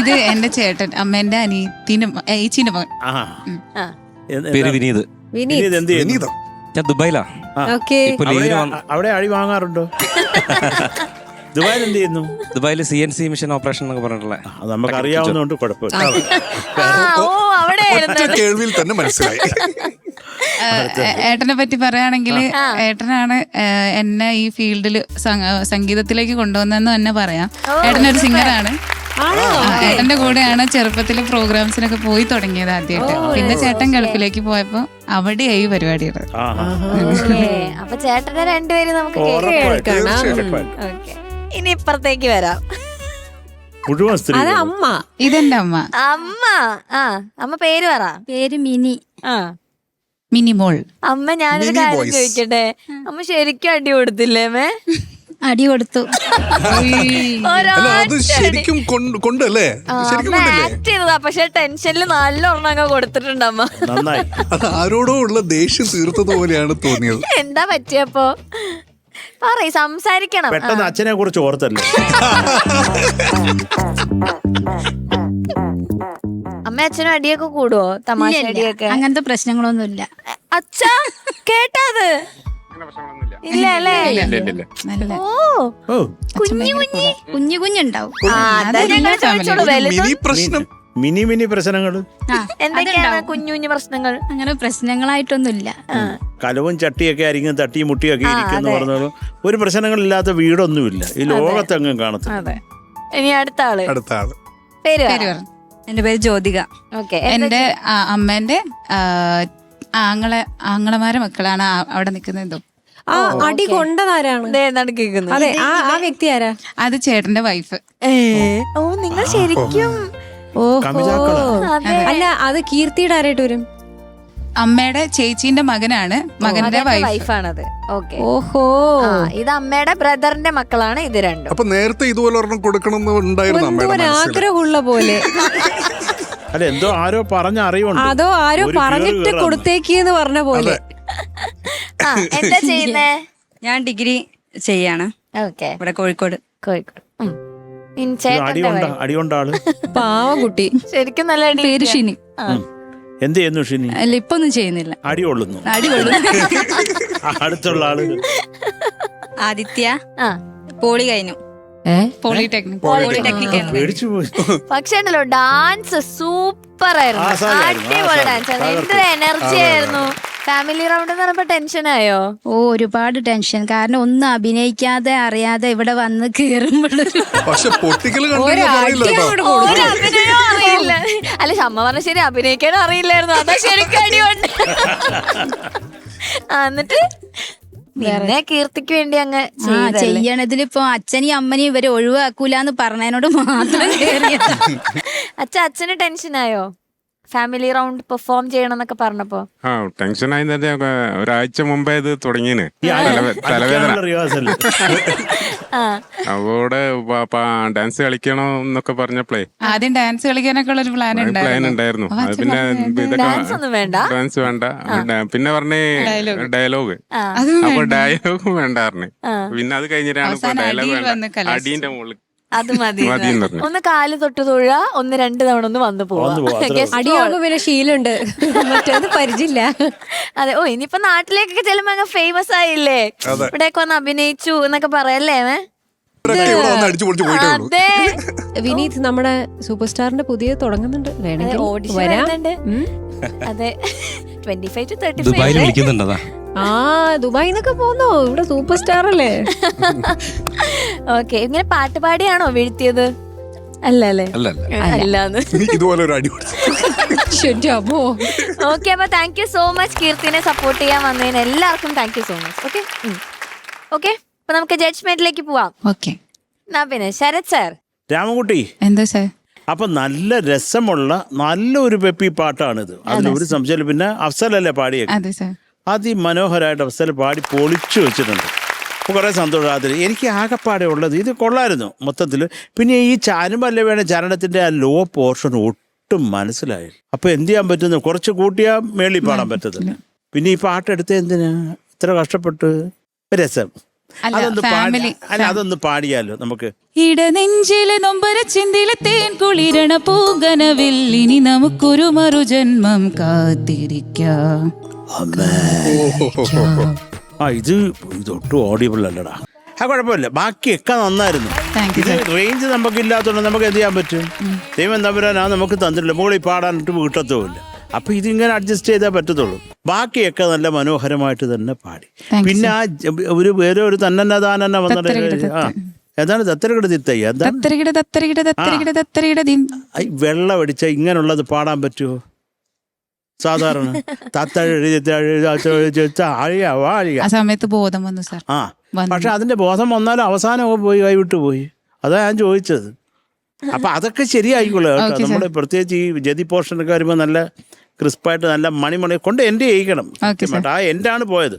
ഇത് എന്റെ ചേട്ടൻ, അമ്മേന്റെ അനിയത്തിന്റെ ഏച്ചീന്റെ മകൻ. ആ ആ. പേര് വിനീത്. വിനീത് എന്ത് ചെയ്യുന്നു? വിനീതം. ഞാൻ ദുബായിലാ. ഓക്കെ. ഇപ്പൊ അവിടെ ലീവിന് വന്ന് അവിടെ അടി വാങ്ങാറുണ്ടോ? ദുബായിൽ എന്ത് ചെയ്യുന്നു? ദുബായിൽ CNC മിഷൻ ഓപ്പറേഷൻ എന്നൊക്കെ പറഞ്ഞിട്ടുള്ള അത് നമുക്ക് അറിയാവുന്നതുകൊണ്ട് കുഴപ്പമില്ല. ഓ അവിടെ ഒറ്റ കേൾവിയിൽ തന്നെ മനസ്സിലായി. ഏട്ടനെ പറ്റി പറയുകയാണെങ്കിൽ ഏട്ടനാണ് എന്നെ ഈ ഫീൽഡിൽ സംഗീതത്തിലേക്ക് കൊണ്ടുവന്നെന്ന് തന്നെ പറയാം. ഏട്ടനൊരു സിംഗറാണ്. ഏട്ടന്റെ കൂടെയാണ് ചെറുപ്പത്തിലെ പ്രോഗ്രാംസിനൊക്കെ പോയി തുടങ്ങിയത് ആദ്യമായിട്ട്. പിന്നെ ചേട്ടൻ ഗൾഫിലേക്ക് പോയപ്പോ അവിടെയായി പരിപാടികൾ. അപ്പൊ ചേട്ടനെ രണ്ടുപേരും നമുക്ക് ഉറപ്പായിട്ടും. ഓക്കെ. ഇനി ഇപ്പുറത്തേക്ക് വരാം. മുഴുവൻ സ്ത്രീ. അത് അമ്മ. ഇതെന്റെ അമ്മ. അമ്മ. ആ അമ്മ പേര് പറ. പേര് മിനി. ആ മിനിമോൾ. അമ്മ ഞാനൊരു മിനി കാര്യം voice. ചോദിക്കട്ടെ, അമ്മ ശരിക്കും അടി കൊടുത്തില്ലേ അമ്മേ? അടി കൊടുത്തു. അല്ല അത് ശരിക്കും കൊണ്ടല്ലേ? ശരിക്കും കൊണ്ടല്ലേ? ആക്ട് ചെയ്തതാ, പക്ഷെ ടെൻഷനിൽ നല്ലോണം അങ്ങ് കൊടുത്തിട്ടുണ്ട് അമ്മ. നന്നായി. അത് ആരോടോ ഉള്ള ദേഷ്യം തീർത്തത് പോലെയാണ് തോന്നിയത്. എന്താ പറ്റിയപ്പോ? പറയ്, സംസാരിക്കണം. പെട്ടെന്ന് അച്ഛനെ കുറിച്ച് ഓർത്തല്ലേ? അമ്മ അച്ഛനും അടിയൊക്കെ കൂടുവോ? തമാശ ഇല്ല, അടിയൊക്കെ? അങ്ങനത്തെ പ്രശ്നങ്ങളൊന്നുമില്ല. അച്ഛാ കേട്ടത് ഇല്ല അല്ലേ? നല്ല ഓ ഓ കുഞ്ഞു കുഞ്ഞുണ്ടാവും. ആ, അതാ ഞങ്ങൾ ചോദിച്ചോളൂ. മിനി പ്രശ്നം. മിനി പ്രശ്നങ്ങള് ആ, എന്തൊക്കെയാണ് അതുണ്ടാവും. കുഞ്ഞു കുഞ്ഞു പ്രശ്നങ്ങൾ? അങ്ങനെ പ്രശ്നങ്ങളായിട്ടൊന്നുമില്ല. കലവും ചട്ടിയൊക്കെ ആയിരിക്കും തട്ടിയും മുട്ടിയൊക്കെ ഇരിക്കുന്നു അതെ. പറഞ്ഞോളൂ. ഒരു പ്രശ്നങ്ങളില്ലാത്ത വീടൊന്നുമില്ല ഈ ലോകത്തെങ്ങും കാണത്തില്ല. അതെ. ഇനി അടുത്ത ആള് അടുത്ത ആള്. പേര് പേര് പറ. എന്റെ പേര് ജ്യോതിക. ഓക്കെ. എന്റെ അമ്മേന്റെ ആങ്ങളമാരെ മക്കളാണ് അവിടെ നിൽക്കുന്നത്. ആ അടി കൊണ്ടതാരാണ്? നടക്കുന്നു. അതെ, ആ വ്യക്തി ആരാ? അത് ചേട്ടന്റെ വൈഫ്. ഓ നിങ്ങൾ ശരിക്കും കമിതാക്കളാ? അതെ. അല്ല, അത് കീർത്തിയുടെ ആരായിട്ട് വരും? അമ്മയുടെ ചേച്ചീന്റെ മകനാണ്, മകന്റെ വൈഫ്. വൈഫാണത്. ഓക്കെ. ഓഹോ. ഇത് അമ്മയുടെ ബ്രദറിന്റെ മക്കളാണ് ഇത് രണ്ടും. അപ്പൊ നേരത്തെ ഇതുപോലെ ഒരെണ്ണം കൊടുക്കണമെന്ന് ഉണ്ടായിരുന്നു എന്തോ അമ്മയുടെ മനസ്സിൽ. ആഗ്രഹമുള്ള പോലെ. അല്ല എന്തോ ആരോ പറഞ്ഞ അറിവുണ്ട്. അതോ ആരോ ഒരു പറഞ്ഞിട്ട് കീറ് കൊടുത്തേക്കെന്ന് പറഞ്ഞ പോലെ. ആ, എന്താ ചെയ്യുന്നേ? ഞാൻ ഡിഗ്രി ചെയ്യാണ് ഓക്കെ. ഇവിടെ കോഴിക്കോട്. കോഴിക്കോട്. ഇനി ഇത് ചേട്ടന്റെ wife. അടികൊണ്ട ആള് പാവം കുട്ടി. ശരിക്കും നല്ല അടി പേര് കിട്ടിയ. ഷിനി. എന്ത് ചെയ്യുന്നു ഷിനി? അല്ല, ഇപ്പൊ ഒന്നും ചെയ്യുന്നില്ല. അടി കൊള്ളുന്നു. അടി കൊള്ളുന്നു. അടുത്തുള്ള ആള് ആദിത്യ ആ. പോളി കഴിഞ്ഞു. പോളിടെക്നിക്. പേടിച്ചു പോയി. പക്ഷെ ഉണ്ടല്ലോ ഡാൻസ് സൂപ്പർ ആയിരുന്നു. ആസാദായിരുന്നു, അടിപൊളി ഡാൻസ് ആയിരുന്നു. എന്തൊരു എനർജി ആയിരുന്നു. ഫാമിലി റൗണ്ട് എന്ന് പറയുമ്പോ ടെൻഷൻ ആയോ? ഓ, ഒരുപാട് ടെൻഷൻ. കാരണം ഒന്നും അഭിനയിക്കാതെ അറിയാതെ ഇവിടെ വന്ന് കേറുമ്പോഴൊരു പക്ഷെ പൊട്ടിക്കല് കണ്ടില്ല കേട്ടോ. ഒരു അഭിനയം അറിയില്ല. അല്ല അമ്മ പറഞ്ഞ ശരി, അഭിനയിക്കാനും അറിയില്ലായിരുന്നു. അതാ ശരിക്കും അടിയുണ്ട്. എന്നിട്ട് പിന്നെ കീർത്തിക്ക് വേണ്ടി അങ്ങ് ആ ചെയ്യണതിലിപ്പോ അച്ഛനെയും അമ്മനെയും ഇവരെ ഒഴിവാക്കൂലെന്ന് പറഞ്ഞതിനോട് മാത്രം കേറിയത്. അച്ഛന് ടെൻഷനായോ ഫാമിലി റൗണ്ട് പെർഫോം ചെയ്യണം എന്നൊക്കെ പറഞ്ഞപ്പോ? ആ ടെൻഷനായി തന്നെ ഒരാഴ്ച മുമ്പേ ഇത് തുടങ്ങിന് തലവേദന. റിയാസല്ലേ അവോടെ ഡാൻസ് കളിക്കണോ എന്നൊക്കെ പറഞ്ഞപ്പോഴേ ആദ്യം ഡാൻസ് കളിക്കാനൊക്കെ ഉള്ള ഒരു പ്ലാൻ പ്ലാൻ ഉണ്ടായിരുന്നു. അത് പിന്നെ ഇതൊക്കെ ഡാൻസ് ഒന്നും വേണ്ട. ഡാൻസ് വേണ്ട, പിന്നെ പറഞ്ഞേ ഡയലോഗ്. അപ്പൊ ഡയലോഗ് വേണ്ട പറഞ്ഞു. പിന്നെ അത് കഴിഞ്ഞിട്ടാണ് ഇപ്പൊ ഡയലോഗ് വേണ്ട, അടീന്റെ മുകളിൽ അത് മതി. ഒന്ന് കാല് തൊട്ട് തൊഴുക, ഒന്ന് 2 തവണ ഒന്ന് വന്നു പോവാ. അടിയാകുമ്പോ പിന്നെ ശീലമുണ്ട്, മറ്റേത് പരിചയമില്ല. അതെ. ഓ ഇനിയിപ്പോ നാട്ടിലേക്കൊക്കെ ചെല്ലുമ്പോ അങ്ങ് ഫേമസ് ആയില്ലേ, ഇവിടെയൊക്കെ വന്ന് അഭിനയിച്ചു എന്നൊക്കെ പറയല്ലേ? അതെ. വിനീത് നമ്മുടെ സൂപ്പർ സ്റ്റാറിന്റെ പുതിയ തുടങ്ങുന്നുണ്ട്, വേണമെങ്കിൽ ഓഡിഷൻ വരാം. വരുന്നുണ്ട്. അതെ 25 to 35. ദുബായിൽ വിളിക്കുന്നുണ്ടതാ. ആ ദുബായിൽ നിന്നൊക്കെ പോന്നോ, ഇവിടെ സൂപ്പർ സ്റ്റാർ അല്ലേ. ഓക്കെ. ഇങ്ങനെ പാട്ട് പാടിയാണോ വീഴ്ത്തിയത്? അല്ലല്ലേ? അല്ലാന്ന്. ഇതുപോലെ ഒരു അടി. ഓക്കെ. അപ്പൊ താങ്ക് യു സോ മച്ച് കീർത്തിനെ സപ്പോർട്ട് ചെയ്യാൻ വന്നതിന് എല്ലാവർക്കും thank you so much. Okay okay. അപ്പൊ നമുക്ക് ജഡ്ജ്മെന്റിലേക്ക് പോവാം. ഓക്കെ. എന്നാ പിന്നെ ശരത് സാർ. രാമൻകുട്ടി, എന്താ സാർ? അപ്പൊ നല്ല രസമുള്ള നല്ലൊരു പെപ്പി പാട്ടാണിത്, അതിലൊരു സംശയം. പിന്നെ അഫ്സലല്ലേ പാടിയത്? അതെ സാർ. അതിമനോഹരമായിട്ട് അഫ്സൽ പാടി പൊളിച്ചു വെച്ചിട്ടുണ്ട്. അപ്പോൾ കുറേ സന്തോഷം. അതിൽ എനിക്ക് ആകെപ്പാടെ ഉള്ളത് ഇത് കൊള്ളായിരുന്നു മൊത്തത്തിൽ. പിന്നെ ഈ ചാരുമല്ല വേണ ചരണത്തിൻ്റെ ആ ലോ പോർഷൻ ഒട്ടും മനസ്സിലായി. അപ്പോൾ എന്ത് ചെയ്യാൻ പറ്റുന്നു, കുറച്ച് കൂട്ടിയാൽ മേളിൽ പാടാൻ പറ്റത്തില്ല. പിന്നെ ഈ പാട്ടെടുത്ത് എന്തിനാ ഇത്ര കഷ്ടപ്പെട്ട്? രസം അതൊന്ന് പാടിയാലോ നമുക്ക്? ഇടനെഞ്ചിലെ നൊമ്പര ചിന്തിലെ തേൻ കുളിരണ പൂങ്കനവിൽ ഇനി നമുക്കൊരു മറുജന്മം കാത്തിരിക്കാം. ഇതൊട്ടും ഓഡിയബിൾ അല്ലടാ. കുഴപ്പമില്ല, ബാക്കിയൊക്കെ നന്നായിരുന്നു. ഇത് റേഞ്ച് നമുക്കില്ലാത്തതുകൊണ്ട് നമുക്ക് എന്ത് ചെയ്യാൻ പറ്റും? ദൈവം തമ്പുരാനാ നമുക്ക് തന്നിട്ടില്ല, മുകളിൽ പാടാനിട്ട് കിട്ടത്തുമില്ല. അപ്പൊ ഇതിങ്ങനെ അഡ്ജസ്റ്റ് ചെയ്താൽ പറ്റത്തുള്ളൂ. ബാക്കിയൊക്കെ നല്ല മനോഹരമായിട്ട് തന്നെ പാടി. പിന്നെ ആ വേറെ ഒരു തന്നതാനന്നെ വന്നിട്ട് ഏതാണ് തത്തരകിട തിത്തയ്യ, വെള്ളം അടിച്ച ഇങ്ങനെയുള്ളത് പാടാൻ പറ്റുമോ? സാധാരണ ആ സമയത്ത് ബോധം വന്നു സാർ. ആ പക്ഷെ അതിന്റെ ബോധം വന്നാലും അവസാനമൊക്കെ പോയി, കൈവിട്ടു പോയി. അതാ ഞാൻ ചോദിച്ചത്. അപ്പൊ അതൊക്കെ ശരിയായിക്കോളൂ കേട്ടോ. നമ്മുടെ പ്രത്യേകിച്ച് ഈ ജതി പോർഷനൊക്കെ വരുമ്പോൾ നല്ല ക്രിസ്പായിട്ട് നല്ല മണി കൊണ്ട് എൻ്റെ ചെയ്യിക്കണം. ആ എൻ്റെ ആണ് പോയത്.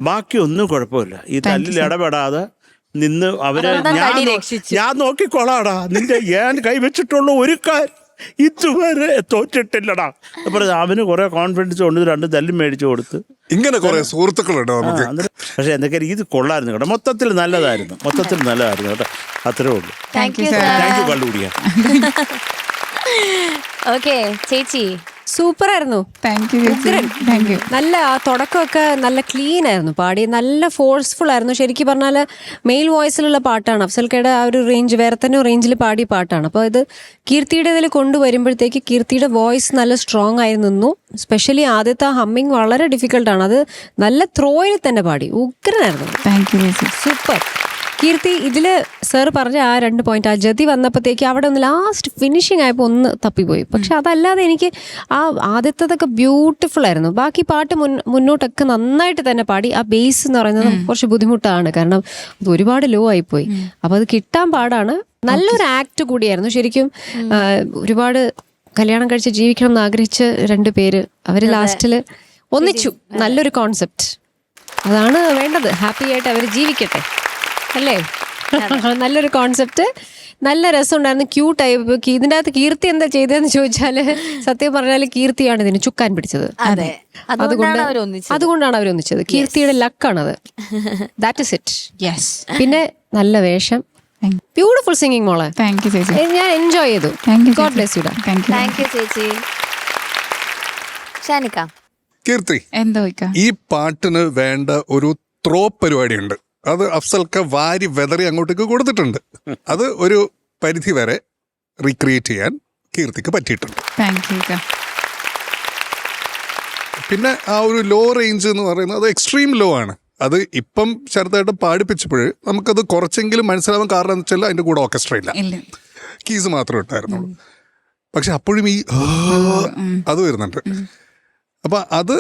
ബാക്കി ഒന്നും കുഴപ്പമില്ല. ഈ തല്ലിൽ ഇടപെടാതെ നിന്ന് അവരെ ഞാൻ നോക്കിക്കോളാടാ, നിന്റെ ഞാൻ കൈവച്ചിട്ടുള്ള ഒരു കാര്യം ഇതുവരെ തോറ്റിട്ടില്ലടാ. അവന് കുറെ കോൺഫിഡൻസ് കൊണ്ട് 2 തല്ലും മേടിച്ചു കൊടുത്ത്. ഇങ്ങനെ കുറെ സുഹൃത്തുക്കളുണ്ടോ നമുക്ക്? പക്ഷെ എന്തൊക്കെ ഇത് കൊള്ളായിരുന്നു കേട്ടോ. മൊത്തത്തിൽ നല്ലതായിരുന്നു കേട്ടോ. അത്രേ ഉള്ളൂ. താങ്ക് യു കള്ളുകൂടിയാ. ഓക്കെ ചേച്ചി, സൂപ്പർ ആയിരുന്നു. നല്ല ആ തുടക്കമൊക്കെ നല്ല ക്ലീൻ ആയിരുന്നു പാടി, നല്ല ഫോഴ്സ്ഫുൾ ആയിരുന്നു. ശരിക്കും പറഞ്ഞാൽ മെയിൽ വോയിസിലുള്ള പാട്ടാണ്. അഫ്സൽക്കയുടെ ആ ഒരു റേഞ്ച് വേറെ തന്നെ റേഞ്ചിൽ പാടിയ പാട്ടാണ്. അപ്പോൾ ഇത് കീർത്തിയുടെ ഇതിൽ കൊണ്ടുവരുമ്പോഴത്തേക്ക് കീർത്തിയുടെ വോയിസ് നല്ല സ്ട്രോങ് ആയി നിന്നു. സ്പെഷ്യലി ആദ്യത്തെ ഹമ്മിങ് വളരെ ഡിഫിക്കൽട്ടാണ്. അത് നല്ല ത്രോയിൽ തന്നെ പാടി, ഉഗ്രനായിരുന്നു. സൂപ്പർ. കീർത്തി, ഇതിൽ സാർ പറഞ്ഞ ആ 2 പോയിന്റ്, ആ ജതി വന്നപ്പോഴത്തേക്ക് അവിടെ ഒന്ന് ലാസ്റ്റ് ഫിനിഷിങ് ആയപ്പോൾ ഒന്ന് തപ്പിപ്പോയി. പക്ഷെ അതല്ലാതെ എനിക്ക് ആ ആദ്യത്തതൊക്കെ ബ്യൂട്ടിഫുൾ ആയിരുന്നു. ബാക്കി പാട്ട് മുന്നോട്ടൊക്കെ നന്നായിട്ട് തന്നെ പാടി. ആ ബേസ് എന്ന് പറയുന്നത് കുറച്ച് ബുദ്ധിമുട്ടാണ്, കാരണം അത് ഒരുപാട് ലോ ആയിപ്പോയി. അപ്പോൾ അത് കിട്ടാൻ പാടാണ്. നല്ലൊരു ആക്ട് കൂടിയായിരുന്നു ശരിക്കും. ഒരുപാട് കല്യാണം കഴിച്ച് ജീവിക്കണം എന്ന് ആഗ്രഹിച്ച് 2 പേര് അവർ ലാസ്റ്റിൽ ഒന്നിച്ചു. നല്ലൊരു കോൺസെപ്റ്റ്, അതാണ് വേണ്ടത്. ഹാപ്പി ആയിട്ട് അവർ ജീവിക്കട്ടെ അല്ലേ? നല്ലൊരു കോൺസെപ്റ്റ്, നല്ല രസമുണ്ടായിരുന്നു, ക്യൂട്ടായി. ഇതിൻ്റെ അകത്ത് കീർത്തി എന്താ ചെയ്തതെന്ന് ചോദിച്ചാല് സത്യം പറഞ്ഞാൽ കീർത്തിയാണ് ഇതിന് ചുക്കാൻ പിടിച്ചത്. അതുകൊണ്ടാണ് അവർ ഒന്നിച്ചത്. കീർത്തിയുടെ ലക്കാണത്. That is it. യെസ്. പിന്നെ നല്ല വേഷം, ബ്യൂട്ടിഫുൾ സിംഗിങ് മോളെ. താങ്ക് യു ചേച്ചി, ഞാൻ എൻജോയ് ചെയ്തു. God bless you. Thank you ചേച്ചി. ഷാനിക്ക, കീർത്തി, എന്താ ഈ പാട്ടിന് വേണ്ട ഒരു ത്രോ പരിപാടിയുണ്ട്. അത് അഫ്സൽക്ക വാരി വെതറി അങ്ങോട്ടേക്ക് കൊടുത്തിട്ടുണ്ട്. അത് ഒരു പരിധി വരെ റീക്രിയേറ്റ് ചെയ്യാൻ കീർത്തിക്ക് പറ്റിയിട്ടുണ്ട്. പിന്നെ ആ ഒരു ലോ റേഞ്ച് എന്ന് പറയുന്നത് അത് എക്സ്ട്രീം ലോ ആണ്. അത് ഇപ്പം ശരത്തായിട്ട് പാടിപ്പിച്ചപ്പോൾ നമുക്കത് കുറച്ചെങ്കിലും മനസ്സിലാവാൻ കാരണം എന്ന് വെച്ചാൽ അതിൻ്റെ കൂടെ ഓർക്കസ്ട്ര ഇല്ല, കീസ് മാത്രമേ ഇട്ടായിരുന്നുള്ളൂ. പക്ഷെ അപ്പോഴും ഈ അത് വരുന്നുണ്ട്. അപ്പം അത്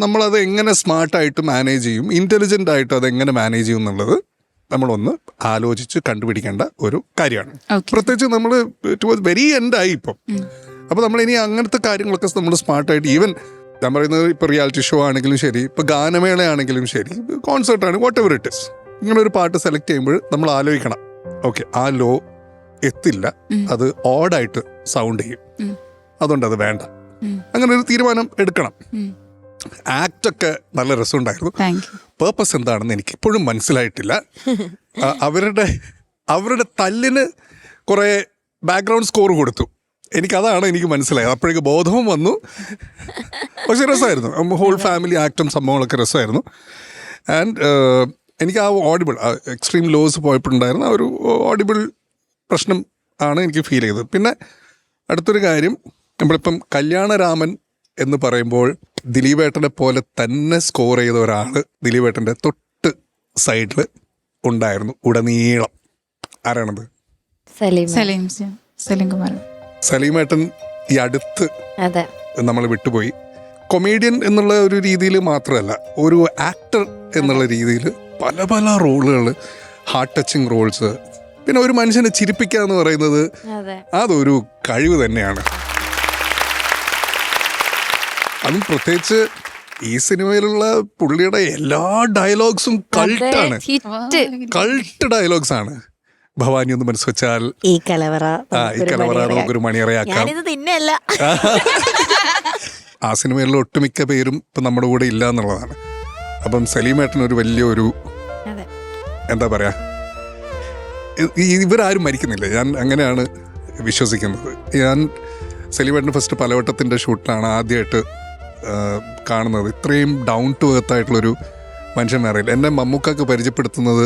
നമ്മളത് എങ്ങനെ സ്മാർട്ടായിട്ട് മാനേജ് ചെയ്യും, ഇൻ്റലിജൻ്റ് ആയിട്ട് അത് എങ്ങനെ മാനേജ് ചെയ്യും എന്നുള്ളത് നമ്മളൊന്ന് ആലോചിച്ച് കണ്ടുപിടിക്കേണ്ട ഒരു കാര്യമാണ്. പ്രത്യേകിച്ച് നമ്മൾ ടുവേർഡ്സ് വെരി എൻഡായി ഇപ്പം. അപ്പോൾ നമ്മളിനി അങ്ങനത്തെ കാര്യങ്ങളൊക്കെ നമ്മൾ സ്മാർട്ടായിട്ട്, ഈവൻ ഞാൻ പറയുന്നത് ഇപ്പോൾ റിയാലിറ്റി ഷോ ആണെങ്കിലും ശരി, ഇപ്പോൾ ഗാനമേള ആണെങ്കിലും ശരി, കോൺസേർട്ടാണ്, വാട്ട് എവർ ഇറ്റ് ഇസ്, ഇങ്ങനെ ഒരു പാട്ട് സെലക്ട് ചെയ്യുമ്പോൾ നമ്മൾ ആലോചിക്കണം, ഓക്കെ ആ ലോ എത്തില്ല, അത് ഓഡായിട്ട് സൗണ്ട് ചെയ്യും, അതുകൊണ്ട് അത് വേണ്ട, അങ്ങനെ ഒരു തീരുമാനം എടുക്കണം. ആക്ടൊക്കെ നല്ല രസമുണ്ടായിരുന്നു. പേർപ്പസ് എന്താണെന്ന് എനിക്ക് ഇപ്പോഴും മനസ്സിലായിട്ടില്ല. അവരുടെ തല്ലിന് കുറേ ബാക്ക്ഗ്രൗണ്ട് സ്കോർ കൊടുത്തു, എനിക്കതാണ് എനിക്ക് മനസ്സിലായത്. അപ്പോഴേക്ക് ബോധവും വന്നു. പക്ഷെ രസമായിരുന്നു, ഹോൾ ഫാമിലി ആക്ടും സംഭവങ്ങളൊക്കെ രസമായിരുന്നു. ആൻഡ് എനിക്ക് ആ ഓഡിബിൾ എക്സ്ട്രീം ലോസ് പോയപ്പോഴുണ്ടായിരുന്ന ആ ഒരു ഓഡിബിൾ പ്രശ്നം ആണ് എനിക്ക് ഫീൽ ചെയ്തത്. പിന്നെ അടുത്തൊരു കാര്യം, നമ്മളിപ്പം കല്യാണരാമൻ എന്ന് പറയുമ്പോൾ ദിലീപേട്ടനെ പോലെ തന്നെ സ്കോർ ചെയ്ത ഒരാൾ ദിലീപേട്ടൻ്റെ തൊട്ട് സൈഡിൽ ഉണ്ടായിരുന്നു ഉടനീളം. ആരാണത്? സലീമേട്ടൻ ഈ അടുത്ത് നമ്മൾ വിട്ടുപോയി. കൊമേഡിയൻ എന്നുള്ള ഒരു രീതിയിൽ മാത്രമല്ല, ഒരു ആക്ടർ എന്നുള്ള രീതിയിൽ പല പല റോളുകൾ, ഹാർട്ട് ടച്ചിങ് റോൾസ്, പിന്നെ ഒരു മനുഷ്യനെ ചിരിപ്പിക്കുക എന്ന് പറയുന്നത് അതൊരു കഴിവ് തന്നെയാണ്. അതും പ്രത്യേകിച്ച് ഈ സിനിമയിലുള്ള പുള്ളിയുടെ എല്ലാ ഡയലോഗ്സും കൾട്ടാണ്, കൾട്ട് ഡയലോഗ്സ് ആണ്. ഭവാനി ഒന്ന് മനസ്സ് വെച്ചാൽ ഈ കലവറ നമുക്കൊരു മണിയറയാക്കാം. ആ സിനിമയിലുള്ള ഒട്ടുമിക്ക പേരും ഇപ്പം നമ്മുടെ കൂടെ ഇല്ല എന്നുള്ളതാണ്. അപ്പം സലീമേട്ടൻ ഒരു വലിയൊരു എന്താ പറയാ, ഇവരാരും മരിക്കുന്നില്ല, ഞാൻ അങ്ങനെയാണ് വിശ്വസിക്കുന്നത്. ഞാൻ സലീമേട്ടൻ ഫസ്റ്റ് പലവട്ടത്തിൻ്റെ ഷൂട്ടിലാണ് ആദ്യമായിട്ട് കാണുന്നത്. ഇത്രയും ഡൗൺ ടു എർത്ത് ആയിട്ടുള്ളൊരു മനുഷ്യനെ അറിയില്ല. എന്നെ മമ്മൂക്കാക്ക് പരിചയപ്പെടുത്തുന്നത്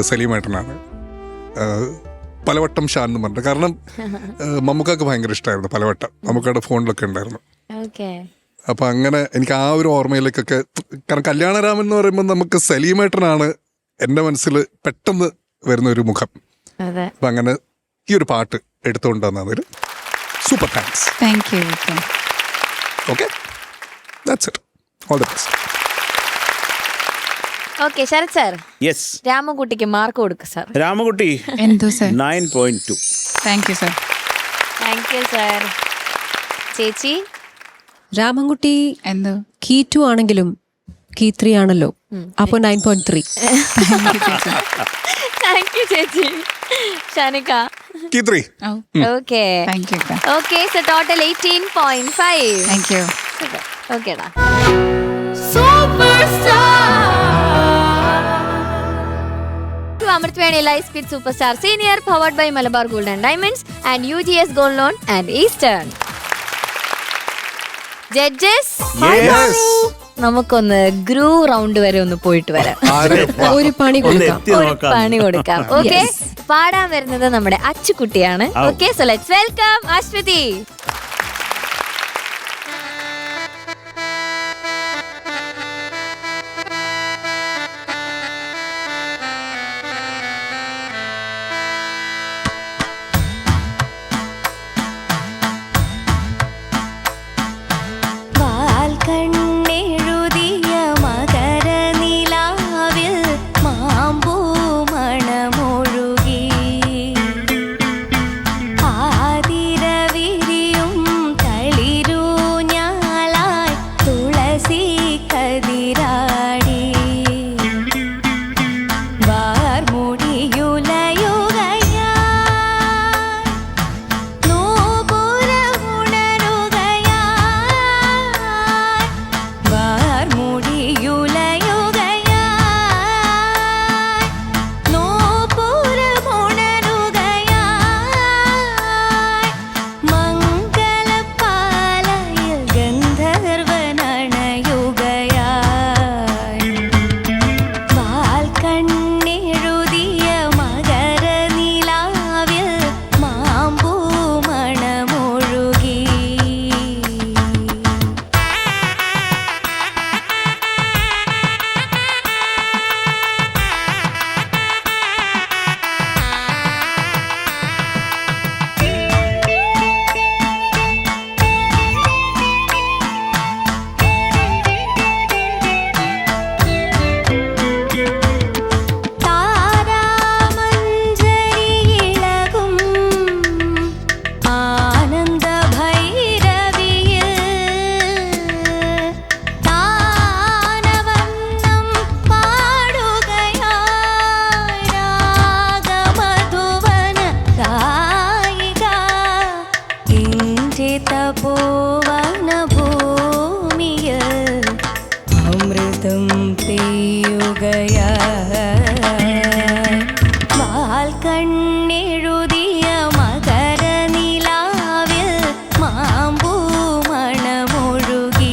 സലീമേട്ടനാണ്, പലവട്ടം ഷാൻ എന്ന് പറഞ്ഞിട്ട്. കാരണം മമ്മൂക്കാക്ക് ഭയങ്കര ഇഷ്ടമായിരുന്നു പലവട്ടം, മമ്മൂക്കയുടെ ഫോണിലൊക്കെ ഉണ്ടായിരുന്നു. അപ്പം അങ്ങനെ എനിക്ക് ആ ഒരു ഓർമ്മയിലേക്കൊക്കെ, കാരണം കല്യാണരാമൻ എന്ന് പറയുമ്പോൾ നമുക്ക് സലീമേട്ടനാണ് എൻ്റെ മനസ്സിൽ പെട്ടെന്ന് വരുന്ന ഒരു മുഖം. അപ്പം അങ്ങനെ ഈ ഒരു പാട്ട് എടുത്തുകൊണ്ട് വന്നതിൽ super thanks. Okay, that's it. All the best. Okay Sarath sir, yes, രാമകുട്ടിക്ക് മാർക്ക് കൊടുക്കുക സാർ. രാമകുട്ടി എന്തോ sir? 9.2. Thank you sir. Thank you sir. ചേച്ചി? രാമൻകുട്ടി എന്തോ കീ 2 ആണെങ്കിലും കീ 3 ആണല്ലോ, അപ്പോൾ 9.3. താങ്ക് യു ചേച്ചി. ഷാനിക? കീ 3. Okay, thank you. Okay, so total 18.5. Thank you. ഓക്കേടാ. Super star Amritveni life speed super star senior powered by Malabar gold and diamonds and UGS gold loan and Eastern. Judges, നമുക്കൊന്ന് groove round വരെ ഒന്ന് പോയിട്ട് വരാം. ഒരു പണി കൊടുക്കാം. ഓക്കെ, പാടാൻ വരുന്നത് നമ്മുടെ അച്ചുകുട്ടിയാണ്. Okay, so let's welcome Aswathi. ആതിരവിരിയും അമൃതം പെയ്യുകയായി വാൽ കണ്ണെഴുതിയ മകര നിലാവിൽ മാമ്പൂ മണമൊഴുകി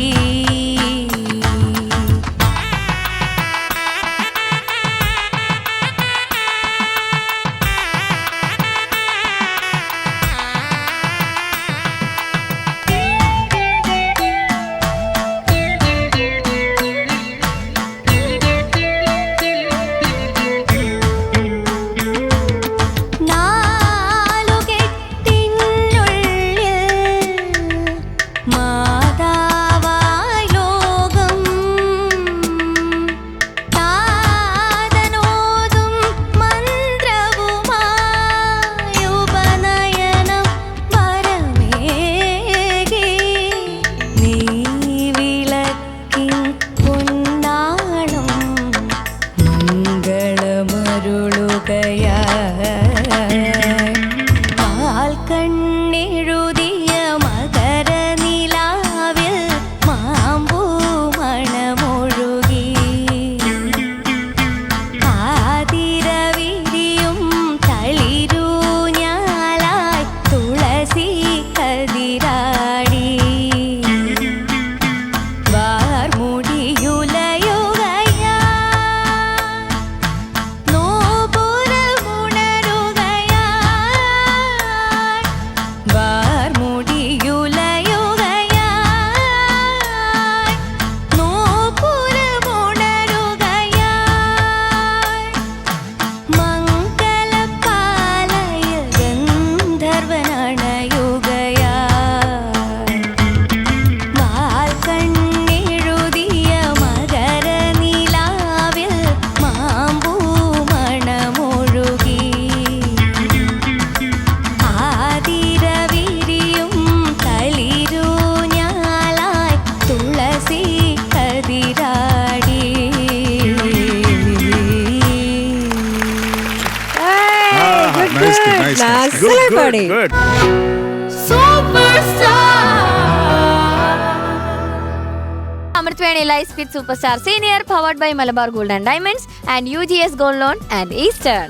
Amritwani Light Speed Superstar Senior powered by Malabar Gold and Diamonds and UGS Gold Loan and Eastern.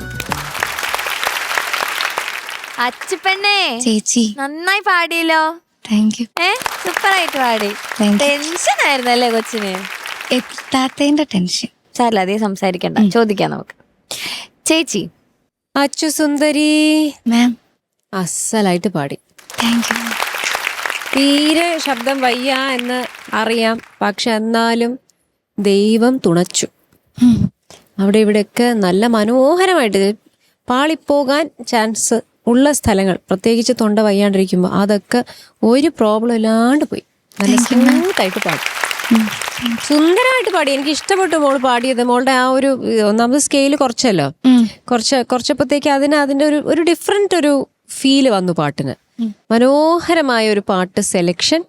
അച്ചുപെണ്ണേ ചേച്ചി നന്നായി പാടിയല്ലോ. Thank you. സൂപ്പർ ആയിട്ട് പാടി. ടെൻഷൻ ആയിരുന്നല്ലേ കൊച്ചിന്? എത്താത്തതിന്റെ ടെൻഷൻ. സാരല്ല, അധികം സംസാരിക്കണ്ട, ചോദിക്കാം നമുക്ക്. ചേച്ചി അച്ചു സുന്ദരി മാം അസലായിട്ട് പാടി. Thank you. തീരെ ശബ്ദം വയ്യ എന്ന് അറിയാം, പക്ഷെ എന്നാലും ദൈവം തുണച്ചു. അവിടെ ഇവിടെയൊക്കെ നല്ല മനോഹരമായിട്ട് പാളിപ്പോകാൻ ചാൻസ് ഉള്ള സ്ഥലങ്ങൾ, പ്രത്യേകിച്ച് തൊണ്ട വയ്യാണ്ടിരിക്കുമ്പോൾ അതൊക്കെ ഒരു പ്രോബ്ലം ഇല്ലാണ്ട് പോയി. നല്ല സ്മൂത്തായിട്ട് പാടി, സുന്ദരമായിട്ട് പാടി. എനിക്ക് ഇഷ്ടപ്പെട്ടു മോള് പാടിയത്. മോളുടെ ആ ഒരു ഒന്നാമത് സ്കെയില് കുറച്ചല്ലോ, കുറച്ചപ്പോഴത്തേക്ക് അതിന്റെ ഒരു ഡിഫറെന്റ് ഒരു ഫീല് വന്നു പാട്ടിന്. മനോഹരമായ ഒരു പാട്ട് സെലക്ഷൻ,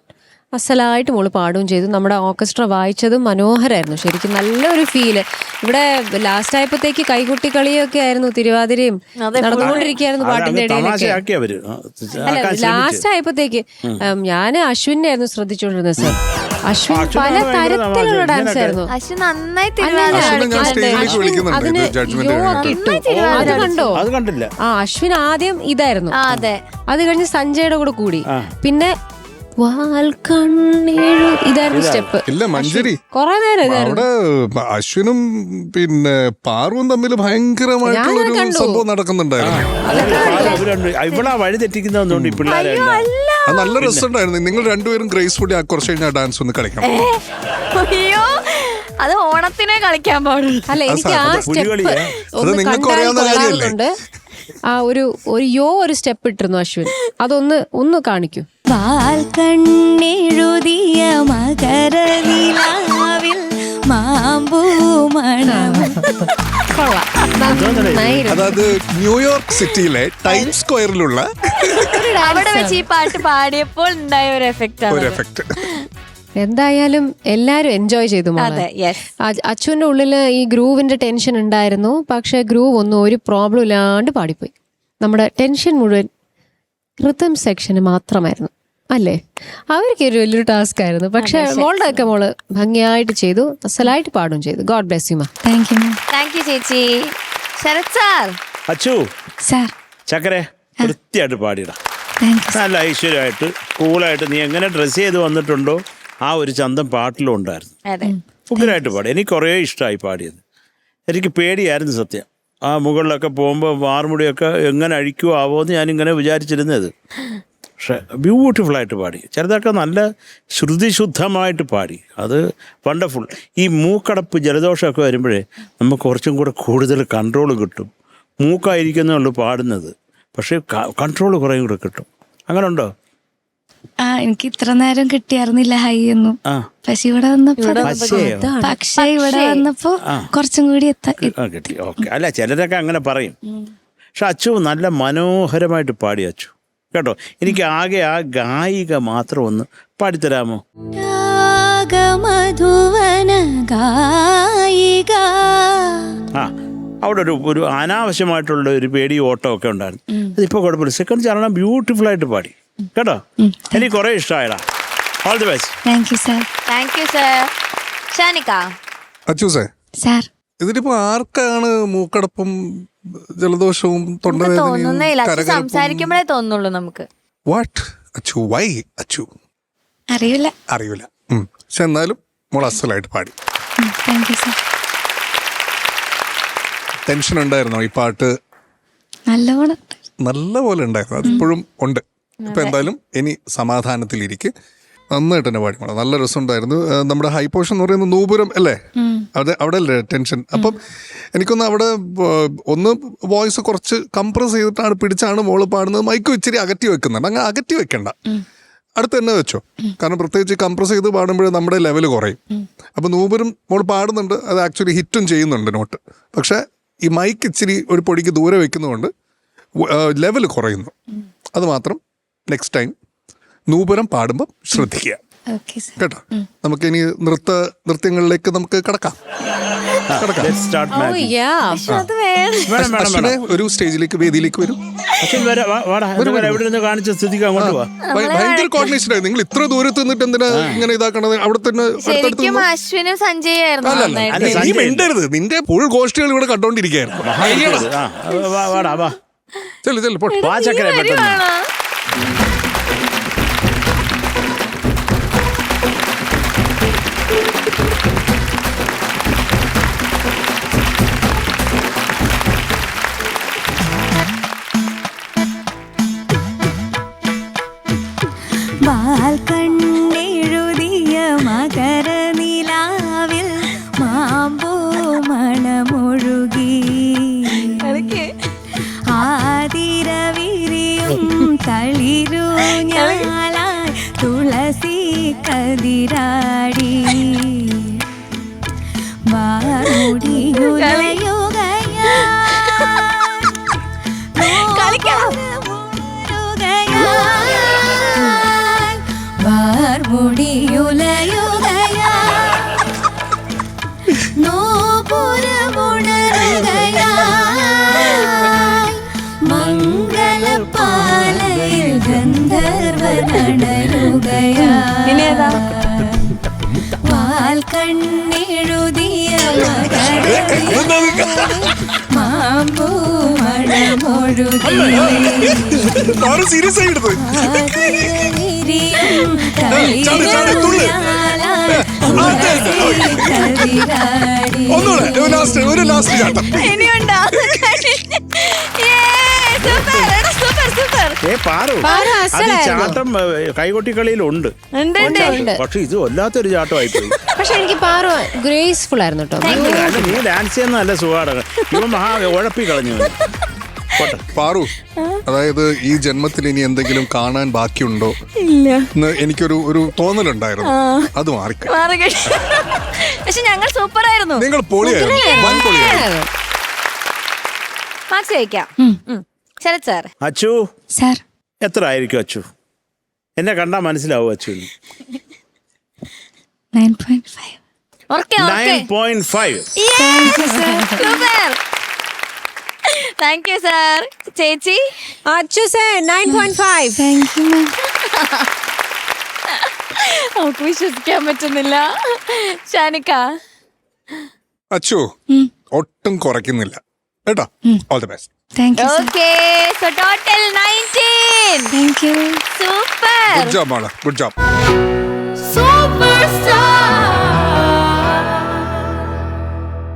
അസലായിട്ട് മോള് പാടുകയും ചെയ്തു. നമ്മുടെ ഓർക്കസ്ട്ര വായിച്ചതും മനോഹരമായിരുന്നു. ശരിക്കും നല്ലൊരു ഫീല്. ഇവിടെ ലാസ്റ്റ് ആയപ്പോഴത്തേക്ക് കൈകുട്ടി കളിയൊക്കെ ആയിരുന്നു, തിരുവാതിരയും നടന്നുകൊണ്ടിരിക്കുകയായിരുന്നു പാട്ടിന്റെ ഇടയിലൊക്കെ. അല്ല, ലാസ്റ്റ് ആയപ്പോഴത്തേക്ക് ഞാൻ അശ്വിനെ ആയിരുന്നു ശ്രദ്ധിച്ചുകൊണ്ടിരുന്നത് സാർ. അശ്വിൻ പല തരത്തിലുള്ള ഡാൻസ് ആയിരുന്നു. അശ്വിൻ നന്നായി അതിന് കിട്ടും. അത് കണ്ടോ? ആ അശ്വിൻ ആദ്യം ഇതായിരുന്നു, അത് കഴിഞ്ഞ് സഞ്ജയുടെ കൂടെ കൂടി, പിന്നെ ഇതായിരുന്നു സ്റ്റെപ്പ്. ഇല്ല മഞ്ജരി, കൊറേ നേരം അവിടെ അശ്വിനും പിന്നെ പാർവും തമ്മിൽ ഭയങ്കരമായിട്ടുള്ള സംഭവം നടക്കുന്നുണ്ടായിരുന്നു. വഴി തെറ്റിക്കുന്നതുകൊണ്ട് അത് നല്ല രസമുണ്ടായിരുന്നു. നിങ്ങൾ രണ്ടുപേരും ഗ്രേസ്ഫുള്ളി ആ കുറച്ച് കഴിഞ്ഞാൽ ഡാൻസ് ഒന്ന് കളിക്കണം. അയ്യോ, അത് ഓണത്തിനെ കളിക്കാൻ പാടുള്ളൂ. അല്ല, എനിക്ക് ആ സ്റ്റെപ്പ് നിങ്ങൾക്ക് അറിയാവുന്ന കാര്യമല്ലേ? ആ ഒരു സ്റ്റെപ്പ് ഇട്ടിരുന്നു അശ്വിൻ, ഒന്ന് കാണിക്കൂ. വാൽ കണ്ണെഴുതിയ മകര നിലാവിൽ മാമ്പൂ മണം. അതായത് ന്യൂയോർക്ക് സിറ്റിയിലെ ടൈംസ് സ്ക്വയറിലുള്ള അവിടെ വെച്ച് ഈ പാട്ട് പാടിയപ്പോൾ ഉണ്ടായ ഒരു എഫക്റ്റ്. എന്തായാലും എല്ലാരും എൻജോയ് ചെയ്തു. അച്ചുവിന്റെ ഉള്ളില് ഈ ഗ്രൂവിന്റെ ടെൻഷൻ ഉണ്ടായിരുന്നു, പക്ഷെ ഗ്രൂവ് ഒന്നും ഒരു പ്രോബ്ലം ഇല്ലാണ്ട് പാടിപ്പോയി. നമ്മുടെ ടെൻഷൻ മുഴുവൻ റിതം സെക്ഷന് മാത്രമായിരുന്നു. അല്ലേ? അവർക്ക് ഒരു വലിയൊരു ടാസ്ക് ആയിരുന്നു. പക്ഷെ മോളുടെ ഒക്കെ മോള് ഭംഗിയായിട്ട് ചെയ്തു, അസലായിട്ട് പാടും ചെയ്തു. ഗോഡ് ബ്ലെസ് യു മാ. Thank you ma'am. Thank you ചേച്ചി. ശരത് സാർ. അച്ചു സാർ ചക്കരെ വൃത്തിയായിട്ട് പാടിയിടാം. നല്ല ഐശ്വര്യമായിട്ട് കൂളായിട്ട് നീ എങ്ങനെ ഡ്രസ്സ് ചെയ്ത് വന്നിട്ടുണ്ടോ ആ ഒരു ചന്തം പാട്ടിലും ഉണ്ടായിരുന്നു. ഉഗ്രനായിട്ട് പാടി. എനിക്ക് കുറേ ഇഷ്ടമായി പാടിയത്. എനിക്ക് പേടിയായിരുന്നു സത്യം. ആ മുകളിലൊക്കെ പോകുമ്പോൾ വാർമുടിയൊക്കെ എങ്ങനെ അഴിക്കുമോ ആവോ എന്ന് ഞാനിങ്ങനെ വിചാരിച്ചിരുന്നത്. പക്ഷെ ബ്യൂട്ടിഫുള്ളായിട്ട് പാടി. ചിലതൊക്കെ നല്ല ശ്രുതിശുദ്ധമായിട്ട് പാടി. അത് വണ്ടർഫുൾ. ഈ മൂക്കടപ്പ് ജലദോഷമൊക്കെ വരുമ്പോഴേ നമുക്ക് കുറച്ചും കൂടെ കൂടുതൽ കൺട്രോൾ കിട്ടും. മൂക്കായിരിക്കുന്നേ ഉള്ളൂ പാടുന്നത്, പക്ഷേ കൺട്രോൾ കുറേ കൂടെ കിട്ടും. അങ്ങനെ ഉണ്ടോ? എനിക്ക് ഇത്ര നേരം കിട്ടിയായിരുന്നില്ല ഹൈ ഒന്നും. പക്ഷെ ഇവിടെ വന്നപ്പോ കുറച്ചും കൂടി കിട്ടി. ഓക്കെ. അല്ല ചിലരൊക്കെ അങ്ങനെ പറയും. പക്ഷെ അച്ചു നല്ല മനോഹരമായിട്ട് പാടി അച്ചു കേട്ടോ. എനിക്ക് ആകെ ആ ഗായിക മാത്രം ഒന്ന് പാടിത്തരാമോ? ആ അവിടെ ഒരു അനാവശ്യമായിട്ടുള്ള ഒരു പേടി ഓട്ടം ഒക്കെ ഉണ്ടായിരുന്നു. അതിപ്പോൾ കുഴപ്പമില്ല. സെക്കൻഡ് ചരണം ബ്യൂട്ടിഫുള്ളായിട്ട് പാടി കേട്ടോ. എനിക്ക് കുറേ ഇഷ്ടമായടാ. All the best. Thank you sir. Thank you sir. Shanika. അച്ചൂസേ സാർ, ഇതിലിപ്പോ ആർക്കാണ് മൂക്കടപ്പും ജലദോഷവും തൊണ്ടവേദനയും സംസാരിക്കുമ്പോഴേ തോന്നുള്ളൂ നമുക്ക്. വാട്ട് അച്ചു? വൈ അച്ചു? അറിയില്ല. അറിയില്ല. പക്ഷെ എന്നാലും മോൾ അസലായിട്ട് പാടി. Thank you sir. ടെൻഷൻ ഉണ്ടായിരുന്നോ ഈ പാട്ട്? നല്ല പോലെ ഉണ്ടായിരുന്നു. അതിപ്പോഴും ഉണ്ട്. ഇപ്പൊ എന്തായാലും ഇനി സമാധാനത്തിലിരിക്കെ നന്നായിട്ട് തന്നെ പാടി. നല്ല രസമുണ്ടായിരുന്നു. നമ്മുടെ ഹൈ പോർഷൻ എന്ന് പറയുന്നത് നൂപുരം അല്ലേ? അവിടെ അല്ലേ ടെൻഷൻ? അപ്പം എനിക്കൊന്ന് അവിടെ ഒന്ന് വോയിസ് കുറച്ച് കംപ്രസ് ചെയ്തിട്ടാണ് പിടിച്ചാണ് മോള് പാടുന്നത്. മൈക്ക് ഇച്ചിരി അകറ്റി വെക്കുന്നുണ്ട്. അങ്ങനെ അകറ്റി വെക്കണ്ട, അടുത്ത് തന്നെ വെച്ചോ. കാരണം പ്രത്യേകിച്ച് കംപ്രസ് ചെയ്ത് പാടുമ്പോഴേ നമ്മുടെ ലെവൽ കുറയും. അപ്പം നൂപുരം മോൾ പാടുന്നുണ്ട്, അത് ആക്ച്വലി ഹിറ്റും ചെയ്യുന്നുണ്ട് നോട്ട്. പക്ഷെ ഈ മൈക്ക് ഇച്ചിരി ഒരു പൊടിക്ക് ദൂരെ വെക്കുന്നതുകൊണ്ട് ലെവൽ കുറയുന്നു. അത് മാത്രം നെക്സ്റ്റ് ടൈം നൂപുരം പാടുമ്പോൾ ശ്രദ്ധിക്കുക കേട്ടോ. നമുക്കിനി നൃത്യങ്ങളിലേക്ക് നമുക്ക് കടക്കാം. ഒരു സ്റ്റേജിലേക്ക് വേദിയിലേക്ക് വരും. ഭയങ്കര കോർഡിനേഷൻ ആയി. നിങ്ങൾ ഇത്ര ദൂരത്ത് നിന്നിട്ട് എന്തിനാ ഇങ്ങനെ ഇതാക്കണത്? അവിടെ തന്നെ അശ്വിനും സഞ്ജയായിരുന്നു. നീ മിണ്ടരുത്. നിന്റെ ഫുൾ ഗോഷ്ഠികൾ ഇവിടെ കണ്ടോണ്ടിരിക്കുകയായിരുന്നു. ചെല്ലു ചെല്ലു പോട്ടെ. കണ്ണെഴുതിയ മകര നിലാവിൽ മാമ്പൂ മണമൊഴുകി ആതിരവിരിയും തളിരു ഞാലായി തുളസി കതിരാടി മുടിയുലയുകയാ നോപുരമുണരുകയാ മംഗളപാലയിൽ ഗന്ധർവനടരുകയാ വാൽ കണ്ണെഴുതിയ മാമ്പൂ മണമൊഴുകി ഒരു ലാസ്റ്റ് ചാട്ടം ചാട്ടം കൈകൊട്ടിക്കളിയിലുണ്ട്. പക്ഷെ ഇത് വല്ലാത്തൊരു ചാട്ടമായിപ്പോയി. പക്ഷെ എനിക്ക് പാറു ഗ്രേസ്ഫുൾ ആയിരുന്നു കേട്ടോ. നീ ഡാൻസ് ചെയ്യുന്ന നല്ല സുഖമാണ്. ഇവ മഹാ ഉഴപ്പി കളഞ്ഞു. പാറു, അതായത് ഈ ജന്മത്തിൽ ഇനി എന്തെങ്കിലും കാണാൻ ബാക്കിയുണ്ടോ എന്ന് എനിക്കൊരു തോന്നലുണ്ടായിരുന്നു. അത് മാറി. പക്ഷെ ഞങ്ങൾ സൂപ്പർ ആയിരുന്നു. നിങ്ങൾ പൊളിയായിരുന്നു. ശരത് സാർ. അച്ചു സാർ എത്ര ആയിരിക്കും അച്ചു? എന്നെ കണ്ടാ മനസ്സിലാവും അച്ചു. 9.5. 9.5. Thank you sir. ചേച്ചി? Achu sir 9.5. Thank you ma'am. നമുക്ക് വിശ്വസിക്കാൻ പറ്റുന്നില്ല. ഷാനിക്ക അച്ചു ഒട്ടും കുറയ്ക്കുന്നില്ല കേട്ടോ. All the best. Thank you okay. So total 19. Thank you. Super. Good job മോളെ, ഗുഡ് ജോബ്.